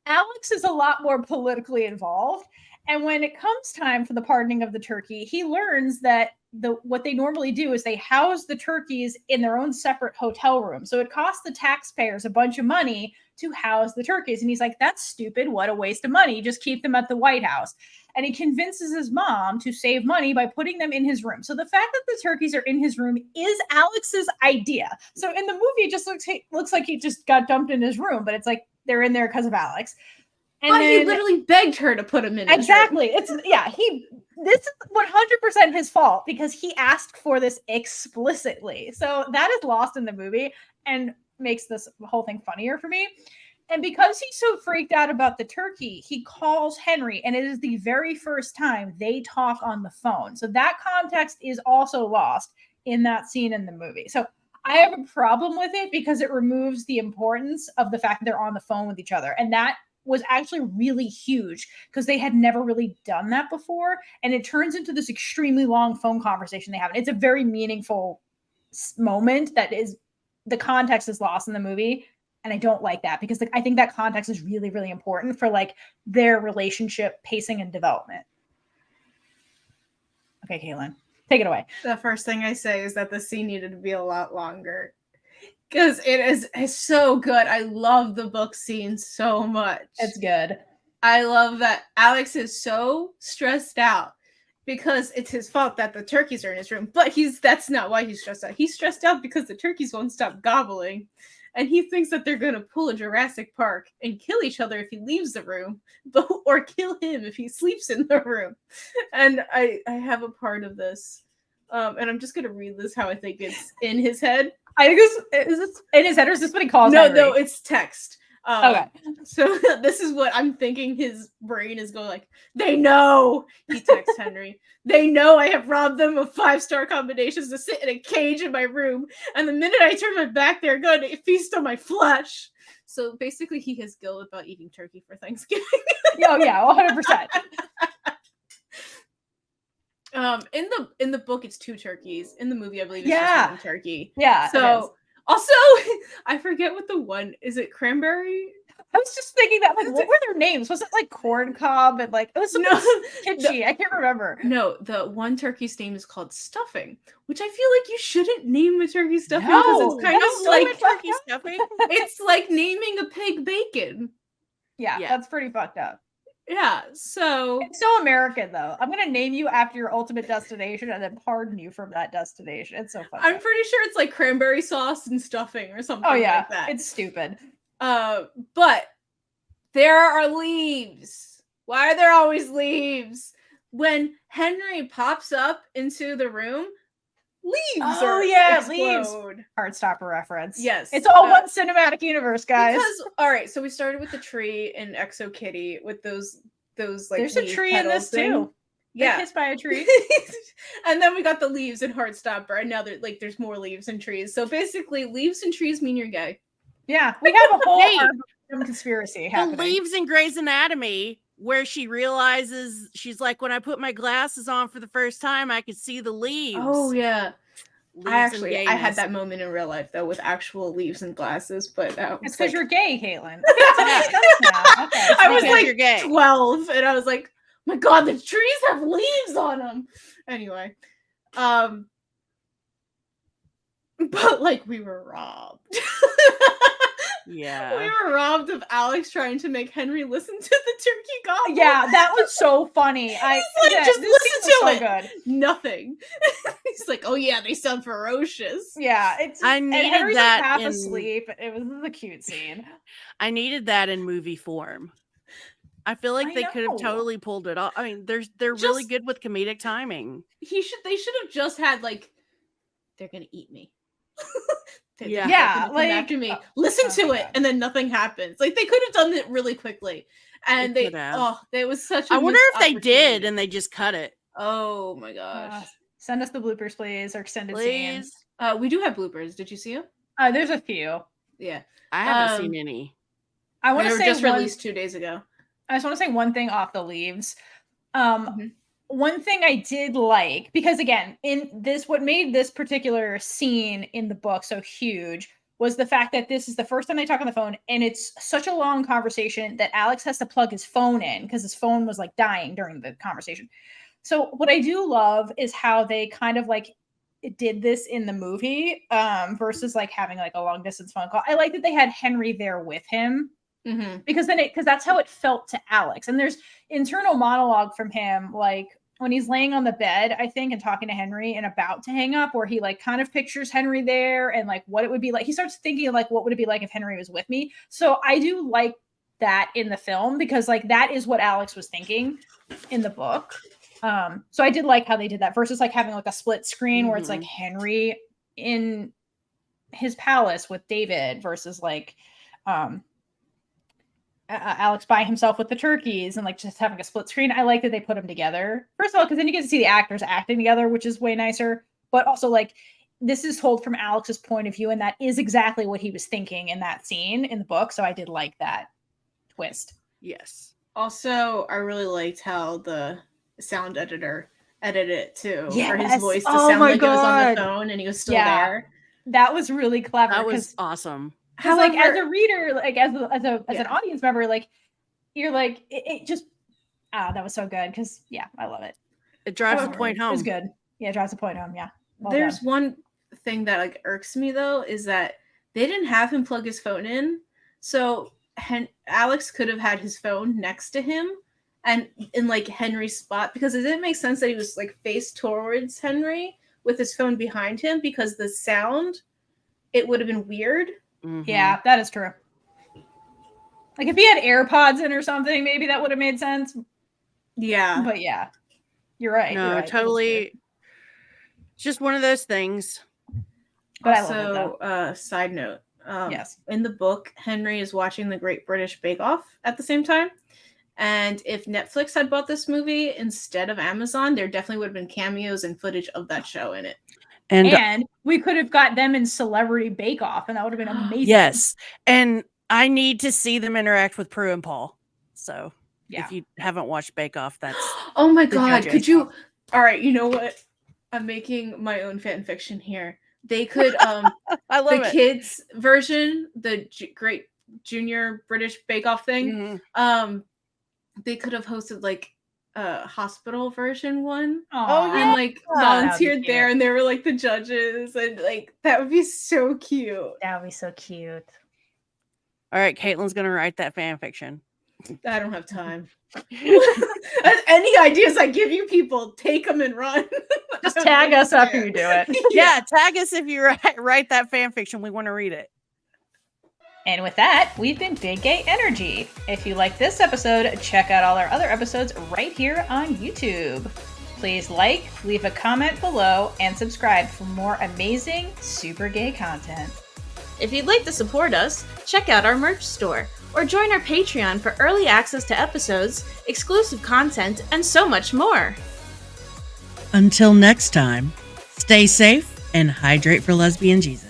Alex is a lot more politically involved. And when it comes time for the pardoning of the turkey, he learns that what they normally do is they house the turkeys in their own separate hotel room. So it costs the taxpayers a bunch of money to house the turkeys. And he's like, that's stupid. What a waste of money. Just keep them at the White House. And he convinces his mom to save money by putting them in his room. So the fact that the turkeys are in his room is Alex's idea. So in the movie, it just looks like he just got dumped in his room, but it's like they're in there because of Alex. And but he literally begged her to put him in. Exactly. This is 100% his fault because he asked for this explicitly. So that is lost in the movie and makes this whole thing funnier for me. And because he's so freaked out about the turkey, he calls Henry, and it is the very first time they talk on the phone. So that context is also lost in that scene in the movie. So I have a problem with it because it removes the importance of the fact that they're on the phone with each other. And that was actually really huge because they had never really done that before. And it turns into this extremely long phone conversation they have. And it's a very meaningful moment that is, the context is lost in the movie. And I don't like that because I think that context is really, really important for like their relationship pacing and development. Okay, Kaitlynn, take it away. The first thing I say is that the scene needed to be a lot longer. Because it's so good. I love the book scene so much. It's good. I love that Alex is so stressed out because it's his fault that the turkeys are in his room. But that's not why he's stressed out. He's stressed out because the turkeys won't stop gobbling. And he thinks that they're going to pull a Jurassic Park and kill each other if he leaves the room, or kill him if he sleeps in the room. And I have a part of this. And I'm just going to read this how I think it's in his head. I think is this in his head, or is this what he calls Henry? No, it's text. Okay. So this is what I'm thinking his brain is going like, they know, he texts Henry, they know I have robbed them of 5-star combinations to sit in a cage in my room. And the minute I turn my back, they're going to feast on my flesh. So basically he has guilt about eating turkey for Thanksgiving. Oh yeah, 100%. In the book it's 2 turkeys. In the movie I believe it's just 1 turkey. Yeah. So also I forget what the one is. It cranberry? I was just thinking that like what were their names? Was it like corn cob and like it was kitschy? I can't remember. No, the one turkey's name is called stuffing, which I feel like you shouldn't name a turkey stuffing because it's kind of like turkey stuffing. It's like naming a pig bacon. Yeah, that's pretty fucked up. Yeah, so it's so American though. I'm gonna name you after your ultimate destination and then pardon you from that destination. It's so fun. I'm pretty sure it's like cranberry sauce and stuffing or something like that. It's stupid. But there are leaves. Why are there always leaves? When Henry pops up into the room, leaves leaves. explode. Heartstopper reference. Yes. It's all one cinematic universe, guys. Because, all right, so we started with the tree in Exo Kitty with those like there's a tree in this too. Yeah, kissed by a tree. And then we got the leaves in Heartstopper, and now there's more leaves and trees. So basically, leaves and trees mean you're gay. Yeah, we have a whole conspiracy happening. The leaves in Grey's Anatomy, where she realizes, she's like, when I put my glasses on for the first time, I could see the leaves. Oh yeah. Leaves I had that moment in real life though with actual leaves and glasses, but it's because you're gay, Kaitlynn. Okay, I was like you're gay. 12, and I was like, my God, the trees have leaves on them. Anyway, but like we were robbed. Yeah, we were robbed of Alex trying to make Henry listen to the turkey goblin. Yeah, that was so funny. Just listen to it. Good. Nothing. He's like, oh yeah, they sound ferocious. Yeah, I needed Henry's that half asleep. It was a cute scene. I needed that in movie form. I feel like they could have totally pulled it off. I mean, they're really good with comedic timing. They should have just had like, they're gonna eat me. Yeah, like after me. Listen to it, and then nothing happens. Like they could have done it really quickly, and it was such. I wonder if they did, and they just cut it. Oh my gosh! Send us the bloopers, please, or extended scenes. We do have bloopers. Did you see them? There's a few. Yeah, I haven't seen any. I want to say just released 2 days ago. I just want to say one thing off the leaves. One thing I did like, because again, what made this particular scene in the book so huge was the fact that this is the first time they talk on the phone, and it's such a long conversation that Alex has to plug his phone in because his phone was like dying during the conversation. So what I do love is how they kind of like did this in the movie versus like having like a long distance phone call. I like that they had Henry there with him. Because that's how it felt to Alex. And there's internal monologue from him, like when he's laying on the bed, I think, and talking to Henry and about to hang up, where he like kind of pictures Henry there and like what it would be like. He starts thinking like, what would it be like if Henry was with me? So I do like that in the film because like that is what Alex was thinking in the book. So I did like how they did that versus like having like a split screen where it's like Henry in his palace with David versus like Alex by himself with the turkeys and like just having a split screen. I like that they put them together. First of all, because then you get to see the actors acting together, which is way nicer. But also like this is told from Alex's point of view, and that is exactly what he was thinking in that scene in the book. So I did like that twist. Yes. Also, I really liked how the sound editor edited it too for his voice to sound like it was on the phone and he was still there. That was really clever. That was awesome. Because like as a reader, like as an audience member, like you're like it just that was so good because I love it. It drives the point home. It's good. Yeah, it drives the point home. Yeah. There's one thing that like irks me though is that they didn't have him plug his phone in, so Alex could have had his phone next to him and in like Henry's spot, because it didn't make sense that he was like face towards Henry with his phone behind him, because the sound, it would have been weird. Yeah, that is true. Like if he had AirPods in or something, maybe that would have made sense. Yeah. But yeah, you're right. No, you're right. totally. Just one of those things. But also, I love it, side note. Yes. In the book, Henry is watching the Great British Bake Off at the same time. And if Netflix had bought this movie instead of Amazon, there definitely would have been cameos and footage of that show in it. And we could have got them in Celebrity Bake Off, and that would have been amazing. Yes. And I need to see them interact with Prue and Paul. So if you haven't watched Bake Off, that's... Oh my God. Could you... All right, you know what? I'm making my own fan fiction here. They could... I love the kids version, the Great Junior British Bake Off thing. They could have hosted like hospital version one. And like volunteered there, and they were like the judges, and like that would be so cute. That would be so cute. All right, Kaitlynn's gonna write that fan fiction. I don't have time. Any ideas I give you people, take them and run. Just tag us after you do it. Yeah, tag us if you write that fan fiction. We want to read it. And with that, we've been Big Gay Energy. If you like this episode, check out all our other episodes right here on YouTube. Please like, leave a comment below, and subscribe for more amazing, super gay content. If you'd like to support us, check out our merch store, or join our Patreon for early access to episodes, exclusive content, and so much more. Until next time, stay safe and hydrate for lesbian Jesus.